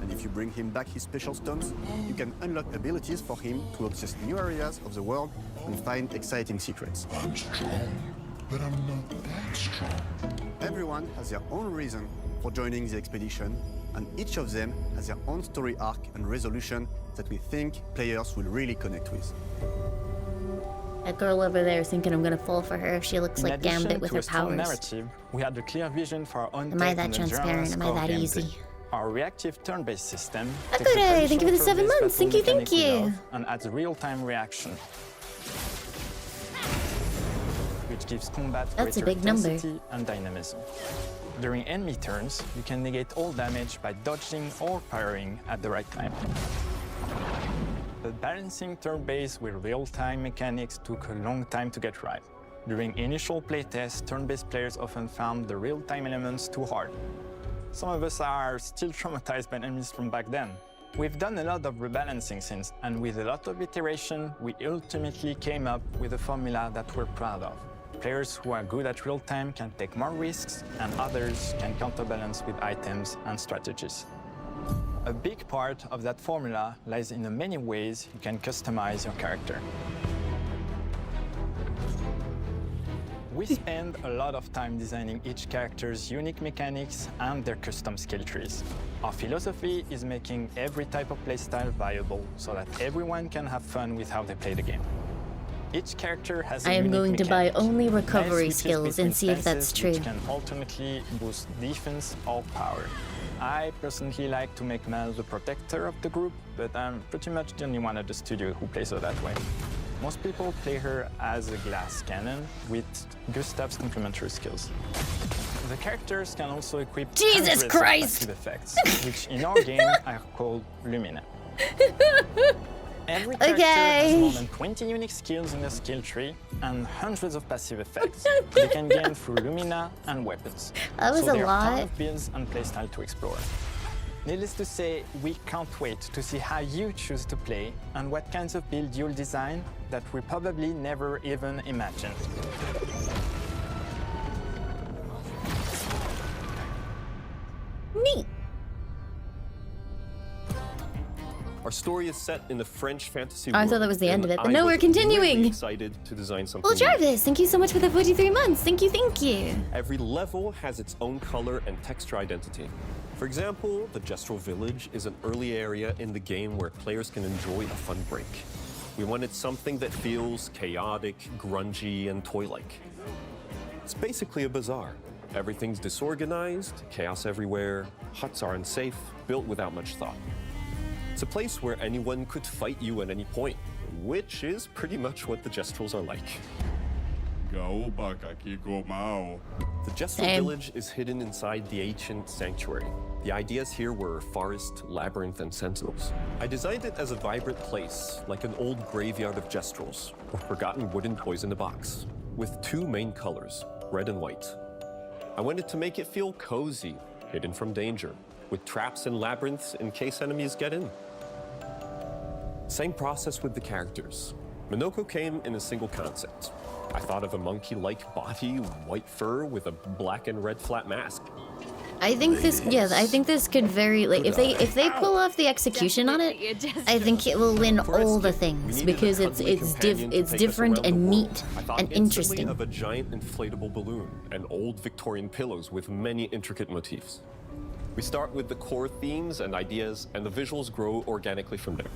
And if you bring him back his special stones, you can unlock abilities for him to access new areas of the world and find exciting secrets. I'm strong, but I'm not that strong. Everyone has their own reason for joining the expedition, and each of them has their own story arc and resolution that we think players will really connect with. That girl over there is thinking I'm gonna fall for her if she looks like Gambit with her powers. Narrative, we had a clear vision for our own Am I that transparent? Am I that easy? Our reactive turn-based system Akure, thank you for the 7 months. Thank you. And adds real-time reaction, which gives combat That's a greater big number. intensity and dynamism. During enemy turns, you can negate all damage by dodging or parrying at the right time. But balancing turn-based with real-time mechanics took a long time to get right. During initial playtests, turn-based players often found the real-time elements too hard. Some of us are still traumatized by enemies from back then. We've done a lot of rebalancing since, and with a lot of iteration, we ultimately came up with a formula that we're proud of. Players who are good at real-time can take more risks, and others can counterbalance with items and strategies. A big part of that formula lies in the many ways you can customize your character. We spend a lot of time designing each character's unique mechanics and their custom skill trees. Our philosophy is making every type of playstyle viable so that everyone can have fun with how they play the game. Each character has I a am unique going to buy mechanic. only recovery Nice switches skills and between see if that's stances, true. which can ultimately boost defense or power. I personally like to make Mel the protector of the group, but I'm pretty much the only one at the studio who plays her that way. Most people play her as a glass cannon with Gustav's complementary skills. The characters can also equip Jesus hundreds of Christ! passive effects, which in our game are called Lumina. Every character has more than 20 unique skills in their skill tree and hundreds of passive effects they can gain through Lumina and weapons. That was so a there are a ton lot. of builds and playstyle to explore. Needless to say, we can't wait to see how you choose to play and what kinds of build you'll design that we probably never even imagined. Neat. Our story is set in the French fantasy Oh, I world. thought that was the end of it, but and no, I we're was continuing. really excited to design something Well, new. Jarvis, thank you so much for the 43 months. Thank you, thank you. Every level has its own color and texture identity. For example, the Gestural Village is an early area in the game where players can enjoy a fun break. We wanted something that feels chaotic, grungy, and toy-like. It's basically a bazaar. Everything's disorganized, chaos everywhere, huts are unsafe, built without much thought. It's a place where anyone could fight you at any point, which is pretty much what the Gestrals are like. The Gestral Village is hidden inside the ancient sanctuary. The ideas here were forest, labyrinth, and sentinels. I designed it as a vibrant place, like an old graveyard of Gestrals, or forgotten wooden toys in a box, with two main colors, red and white. I wanted to make it feel cozy, hidden from danger, with traps and labyrinths in case enemies get in. Same process with the characters. Minoko came in a single concept. I thought of a monkey-like body, white fur with a black and red flat mask. I think this, yes, I think this could very, like, if they pull off the execution on it, I think it will win all the things because it's different and neat and interesting. Of a giant inflatable balloon and old Victorian pillows with many intricate motifs. We start with the core themes and ideas, and the visuals grow organically from there.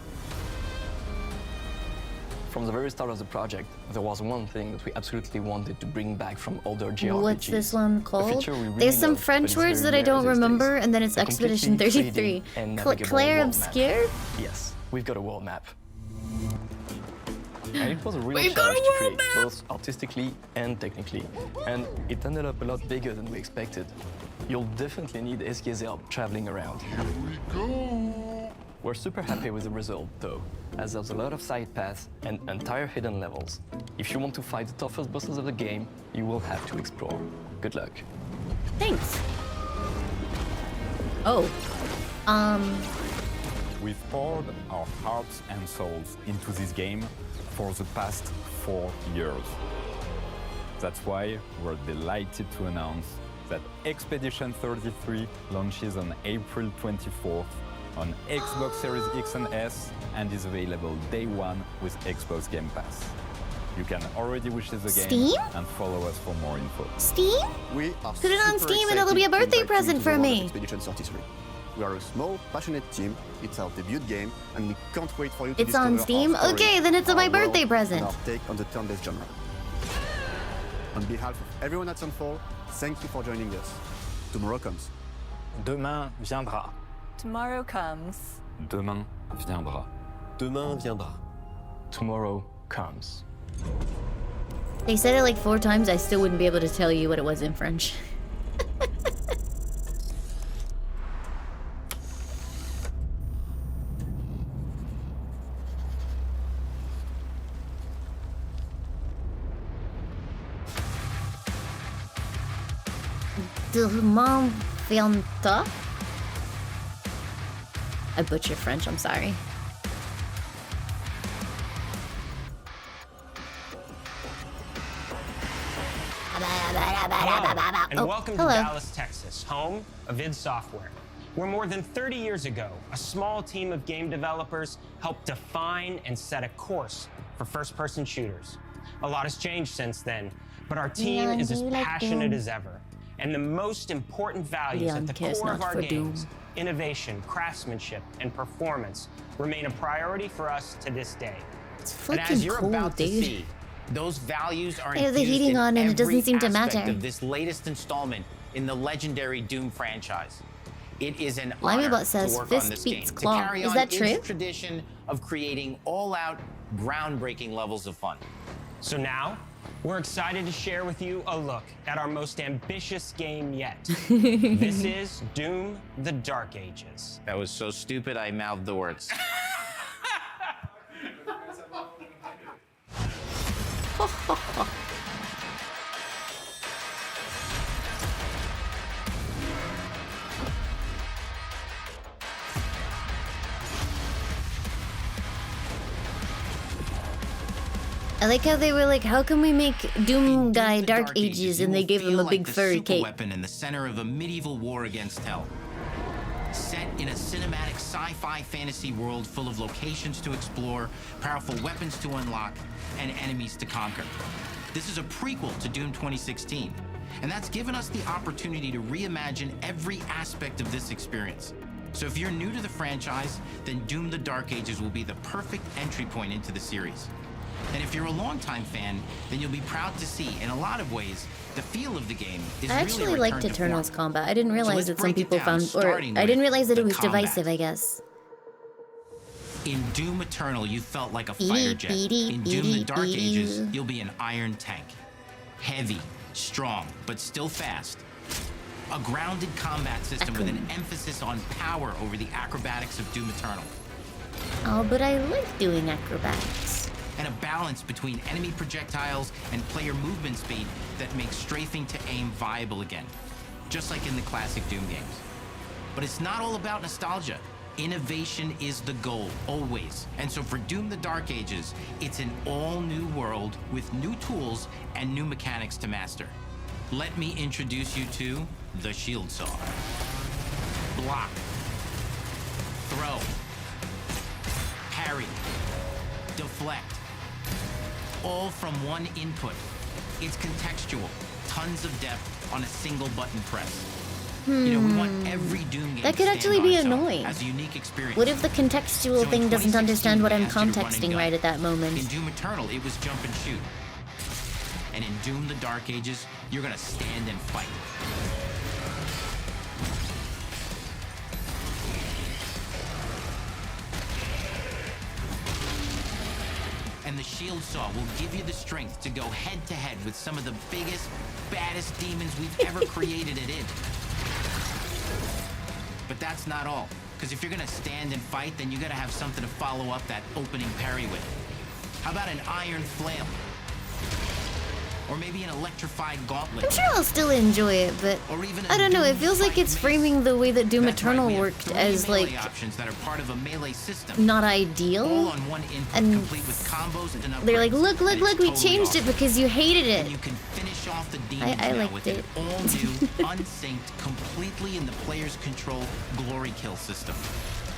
From the very start of the project, there was one thing that we absolutely wanted to bring back from older JRPGs. What's this one called? Really There's some French words that I don't remember, and then it's Expedition 33. Claire Obscure? Yes, we've got a world map. And it was a real challenge to create, both artistically and technically. And it ended up a lot bigger than we expected. You'll definitely need SK's help traveling around. Here we go! We're super happy with the result, though, as there's a lot of side paths and entire hidden levels. If you want to fight the toughest bosses of the game, you will have to explore. Good luck. Thanks. Oh. We've poured our hearts and souls into this game for the past 4 years. That's why we're delighted to announce that Expedition 33 launches on April 24th on Xbox Series X and S and is available day one with Xbox Game Pass. You can already wish the game Steam? and follow us for more info. Steam? We are Put it on super Steam and it'll be a excited to birthday invite you present to for the world of me. Expedition 33. We are a small, passionate team. It's our debut game, and we can't wait for you to It's discover on Steam? our story, Okay, then it's our my world, birthday and present. our take on the turn-based genre. On behalf of everyone at Sunfall, thank you for joining us. Tomorrow comes. Demain viendra. Tomorrow comes. Demain viendra. Demain viendra. Tomorrow comes. They said it like 4 times, I still wouldn't be able to tell you what it was in French. Demain viendra? I butchered French, I'm sorry. Hello, and Oh, welcome hello. to Dallas, Texas, home of id Software, where more than 30 years ago, a small team of game developers helped define and set a course for first-person shooters. A lot has changed since then, but our team Leon, is do as you like passionate Doom? as ever. And the most important values Leon at the cares core not of our for games, Doom. innovation, craftsmanship, and performance, remain a priority for us to this day. It's And fucking as you're cold, about to dude. see, those values are I have the infused heating in on and it doesn't every seem to aspect matter. of this latest installment in the legendary Doom franchise. It is an Limealicious honor says, to work "Fist on this beats game, claw." to carry Is on that its true? tradition of creating all-out, groundbreaking levels of fun. So now, we're excited to share with you a look at our most ambitious game yet. This is Doom: The Dark Ages. That was so stupid, I mouthed the words. I like how they were like, how can we make Doom guy Dark Ages, and they gave him a big furry cape. Weapon in the center of a medieval war against hell. set in a cinematic sci-fi fantasy world full of locations to explore, powerful weapons to unlock, and enemies to conquer. This is a prequel to Doom 2016, and that's given us the opportunity to reimagine every aspect of this experience. So if you're new to the franchise, then Doom: The Dark Ages will be the perfect entry point into the series. And if you're a longtime fan, then you'll be proud to see, in a lot of ways, the feel of the game is I really actually a return liked to Eternal's form. combat. I didn't realize let's that some break it people down, found, or starting I didn't with realize that the it was combat. divisive, I guess. In Doom Eternal, you felt like a fighter jet. In Doom: The Dark Ages, you'll be an iron tank. Heavy, strong, but still fast. A grounded combat system with an emphasis on power over the acrobatics of Doom Eternal. Oh, but I like doing acrobatics. And a balance between enemy projectiles and player movement speed that makes strafing to aim viable again, just like in the classic Doom games. But it's not all about nostalgia. Innovation is the goal, always. And so for Doom: The Dark Ages, it's an all-new world with new tools and new mechanics to master. Let me introduce you to the Shield Saw. Block. Throw. Parry. Deflect. All from one input. It's contextual, tons of depth on a single button press. You know, we want every Doom game That could to actually stand be on its own annoying. as a unique experience. What if the contextual So in thing doesn't 2016, understand what I'm we asked you to run and contexting gun. right at that moment? In Doom Eternal, it was jump and shoot. And in Doom: The Dark Ages, you're gonna stand and fight. And the Shield Saw will give you the strength to go head-to-head with some of the biggest, baddest demons we've ever created at id. But that's not all. Because if you're gonna stand and fight, then you gotta have something to follow up that opening parry with. How about an iron flail? Or maybe an electrified gauntlet? I'm sure I'll still enjoy it, but I don't know. It feels like it's framing the way that Doom Eternal worked as like options that are part of a melee system. not ideal. All on one input, And complete with combos and upgrades. they're like, look, And it's we totally changed it awesome. because you hated it. And you can finish off the demons I now liked with it. an all-new, unsynced, completely in the player's control glory kill system.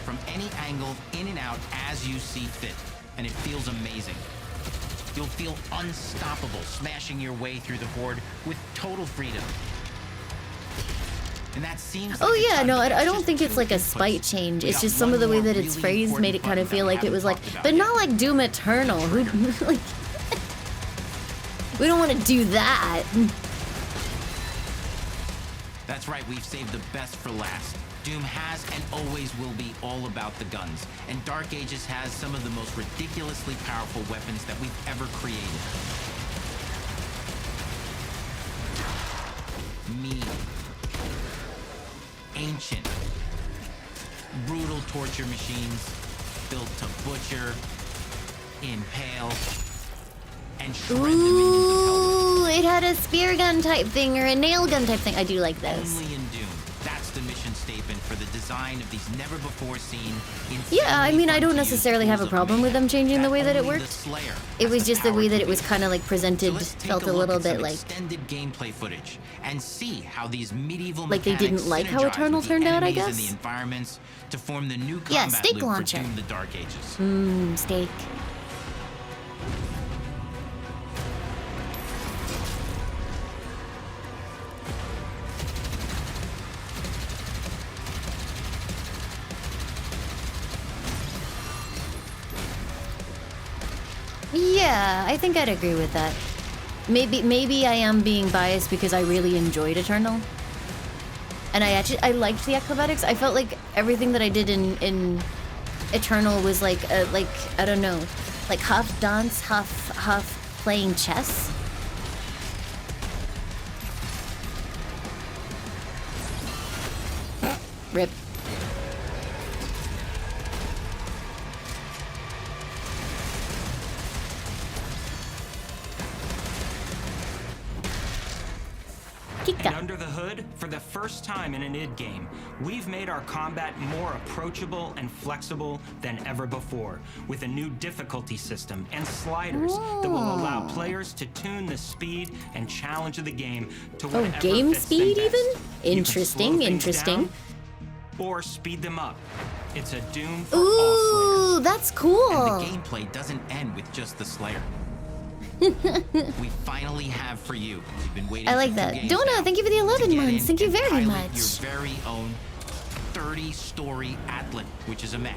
From any angle, in and out, as you see fit. And it feels amazing. You'll feel unstoppable, smashing your way through the horde with total freedom. And that seems Oh like a yeah, ton, no, but I that's don't just think it's two like a inputs. spite change. We It's got just some one of the way more that it's really phrased made it important kind of button feel that like we it was like, haven't talked but about not like Doom Eternal. Who like we don't want to do that. That's right, we've saved the best for last. Doom has and always will be all about the guns, and Dark Ages has some of the most ridiculously powerful weapons that we've ever created. Mean, ancient, brutal torture machines built to butcher, impale, and shred the minions of Hell. Ooh, it had a spear gun type thing or a nail gun type thing. I do like those. Only in Doom. That's the mission statement for the design of these never-before-seen. Yeah, I mean, I don't necessarily have a problem with them changing the way that it worked. It was just the way that it was kind of like presented felt a little bit like extended gameplay footage and see how these medieval like they mechanics didn't like how synergize Eternal with the turned out, I enemies and guess. the environments to form the new Yeah, combat steak loop launcher. for Doom: The Dark Ages. Mmm, steak. Yeah, I think I'd agree with that. Maybe I am being biased because I really enjoyed Eternal. And I liked the acrobatics. I felt like everything that I did in Eternal was like I don't know, like half dance, half playing chess. Rip. And under the hood, for the first time in an id game, we've made our combat more approachable and flexible than ever before, with a new difficulty system and sliders that will allow players to tune the speed and challenge of the game to whatever game fits them speed best. even? You can slow Interesting, things interesting. down, or speed them up. It's a Doom for all Slayers. Ooh, that's cool. And the gameplay doesn't end with just the Slayer. We finally have for you. You've been waiting. I like that. Donna, thank you for the 11 months. Thank you very much. Your very own 30-story Atlan, which is a mech.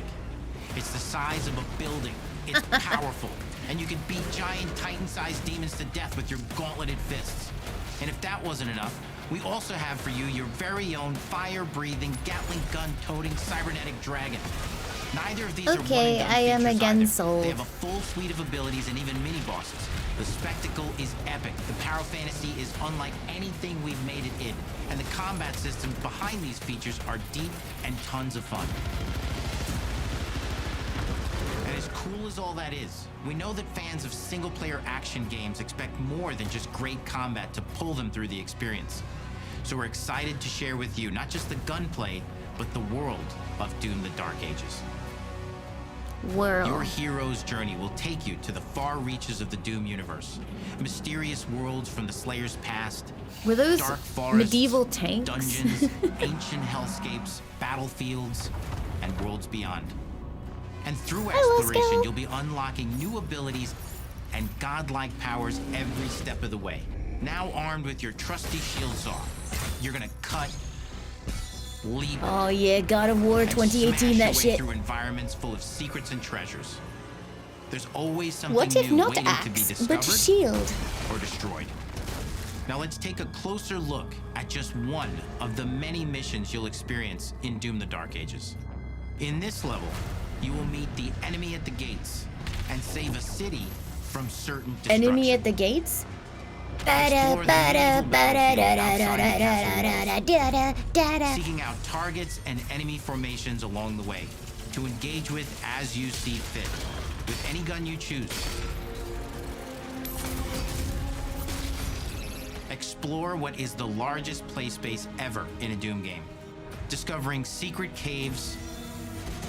It's the size of a building. It's powerful, and you can beat giant Titan-sized demons to death with your gauntleted fists. And if that wasn't enough, we also have for you your very own fire-breathing, Gatling gun-toting cybernetic dragon. Neither of these are okay, I am again sold. They have a full suite of abilities and even mini-bosses. The spectacle is epic. The Power Fantasy is unlike anything we've made it in. And the combat systems behind these features are deep and tons of fun. And as cool as all that is, we know that fans of single-player action games expect more than just great combat to pull them through the experience. So we're excited to share with you not just the gunplay, but the world of Doom: The Dark Ages. World. Your hero's journey will take you to the far reaches of the Doom universe. Mysterious worlds from the Slayer's past. Were those dark forests, medieval tanks? Dungeons, ancient hellscapes, battlefields, and worlds beyond. And through exploration, you'll be unlocking new abilities and godlike powers every step of the way. Now armed with your trusty shield saw, you're gonna cut, leap, oh yeah, God of War 2018, that shit. Through environments full of secrets and treasures. There's always something What if new not waiting to be axe, discovered but shield? or destroyed. Now let's take a closer look at just one of the many missions you'll experience in Doom: The Dark Ages. In this level, you will meet the enemy at the gates and save a city from certain destruction. Enemy at the gates? Seeking out targets and enemy formations along the way to engage with as you see fit, with any gun you choose. Explore what is the largest play space ever in a Doom game, discovering secret caves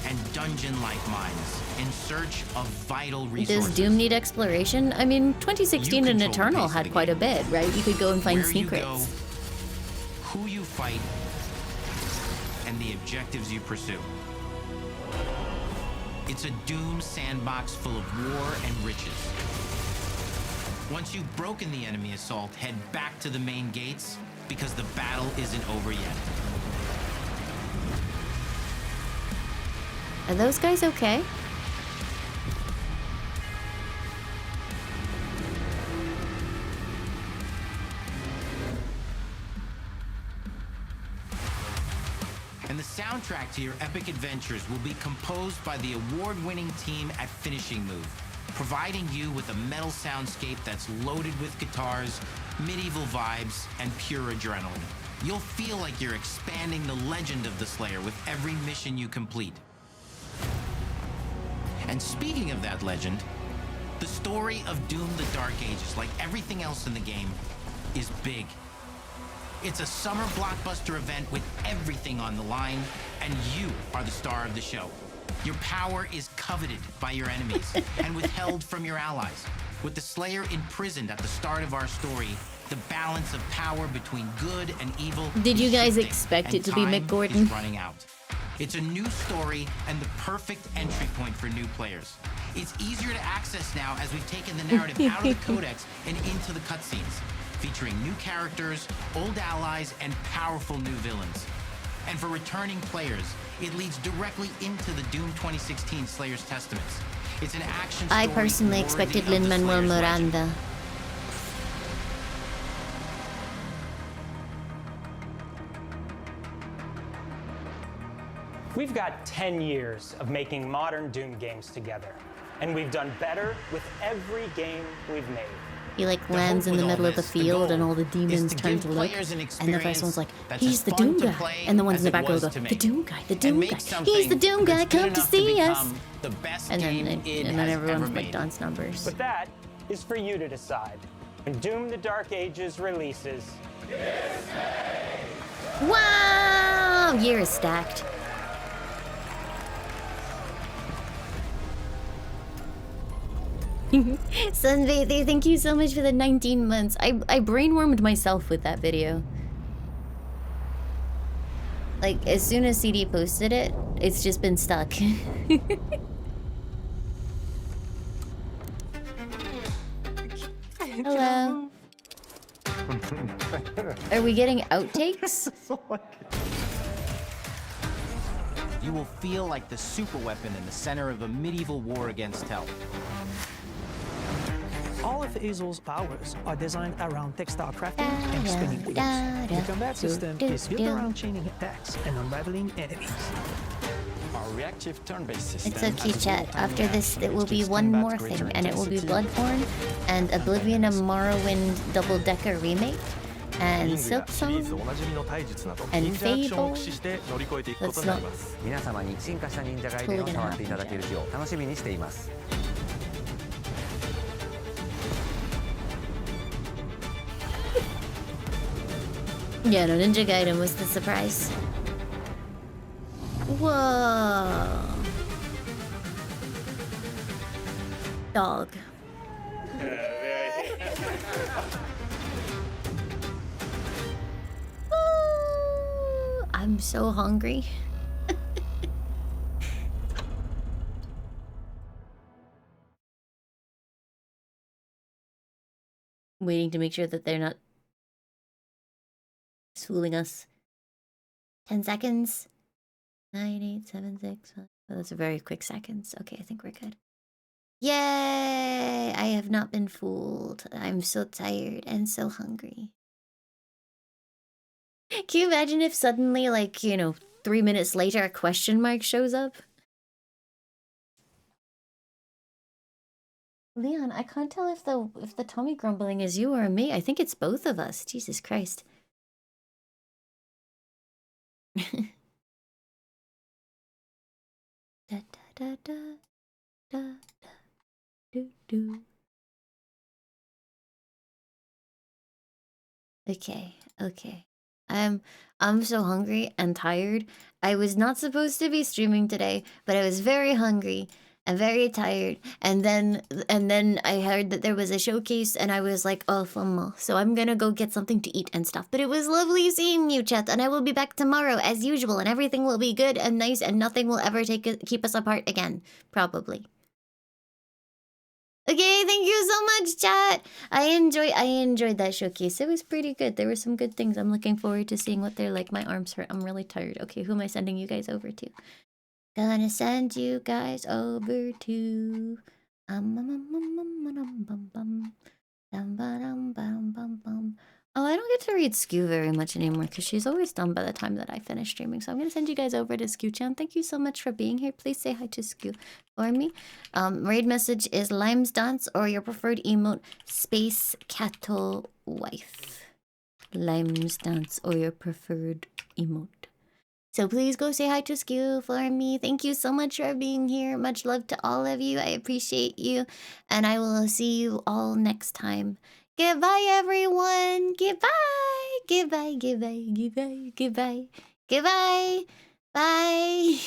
and dungeon-like mines in search of vital resources. Does Doom need exploration? I mean, 2016 and Eternal had quite a bit, right? You could go and find Where secrets. You go, who you fight, and the objectives you pursue. It's a Doom sandbox full of war and riches. Once you've broken the enemy assault, head back to the main gates, because the battle isn't over yet. Are those guys okay? And the soundtrack to your epic adventures will be composed by the award-winning team at Finishing Move, providing you with a metal soundscape that's loaded with guitars, medieval vibes, and pure adrenaline. You'll feel like you're expanding the legend of the Slayer with every mission you complete. And speaking of that legend, the story of Doom: The Dark Ages, like everything else in the game, is big. It's a summer blockbuster event with everything on the line, and you are the star of the show. Your power is coveted by your enemies and withheld from your allies. With the Slayer imprisoned at the start of our story, the balance of power between good and evil. Did you guys shifting, expect and it to be time Mick Gordon? is running out. It's a new story and the perfect entry point for new players. It's easier to access now as we've taken the narrative out of the codex and into the cutscenes, featuring new characters, old allies, and powerful new villains. And for returning players, it leads directly into the Doom 2016 Slayer's Testaments. It's an action story I personally worthy expected of the Lin-Manuel Slayer's legend. Miranda. We've got 10 years of making modern Doom games together, and we've done better with every game we've made. He like lands in the middle of the field and all the demons turn to look. And the first one's like, he's the Doom guy. And the ones in the back row go, the Doom guy, the Doom guy. He's the Doom guy, come to see us. And then everyone's like dance numbers. But that is for you to decide. When Doom: The Dark Ages releases, Wow! Year is stacked. Sunbather, thank you so much for the 19 months. I brainwormed myself with that video. Like, as soon as CD posted it, it's just been stuck. Hello. Are we getting outtakes? You will feel like the super weapon in the center of a medieval war against hell. All of Hazel's powers are designed around textile crafting and spinning wheels. The combat system is built around chaining attacks and unraveling enemies. Our reactive turn-based system. It's okay, chat. After this, it will be one more thing, and it will be Bloodborne and Oblivion of Morrowind double-decker remake, and Silksong, and Fable. That's not... 皆様に進化した忍者ガイデンを触っていただける日を楽しみにしています。 Yeah, no, Ninja Gaiden was the surprise. Whoa. Dog. I'm so hungry. Waiting to make sure that they're not fooling us. 10 seconds. 9, 8, 7, 6, 5. Oh, that's a very quick seconds. Okay, I think we're good. Yay! I have not been fooled. I'm so tired and so hungry. Can you imagine if suddenly, like, you know, 3 minutes later a question mark shows up? Leon, I can't tell if the tummy grumbling is you or me. I think it's both of us. Jesus Christ. Da, da, da, da, da, do, do. Okay, okay. I'm so hungry and tired. I was not supposed to be streaming today, but I was very hungry and very tired. And then I heard that there was a showcase and I was like, oh, FOMO. So I'm gonna go get something to eat and stuff. But it was lovely seeing you, chat, and I will be back tomorrow as usual, and everything will be good and nice and nothing will ever keep us apart again. Probably. Okay, thank you so much, chat. I enjoyed that showcase. It was pretty good. There were some good things. I'm looking forward to seeing what they're like. My arms hurt. I'm really tired. Okay, who am I sending you guys over to? Gonna send you guys over to Oh, I don't get to read Skew very much anymore because she's always done by the time that I finish streaming. So I'm gonna send you guys over to Skew-chan. Thank you so much for being here. Please say hi to Skew for me. Raid message is Lime's Dance or your preferred emote, Space Cattle Wife. Lime's Dance or your preferred emote. So please go say hi to Skew for me. Thank you so much for being here. Much love to all of you. I appreciate you. And I will see you all next time. Goodbye, everyone. Goodbye. Goodbye, goodbye, goodbye, goodbye. Goodbye. Bye.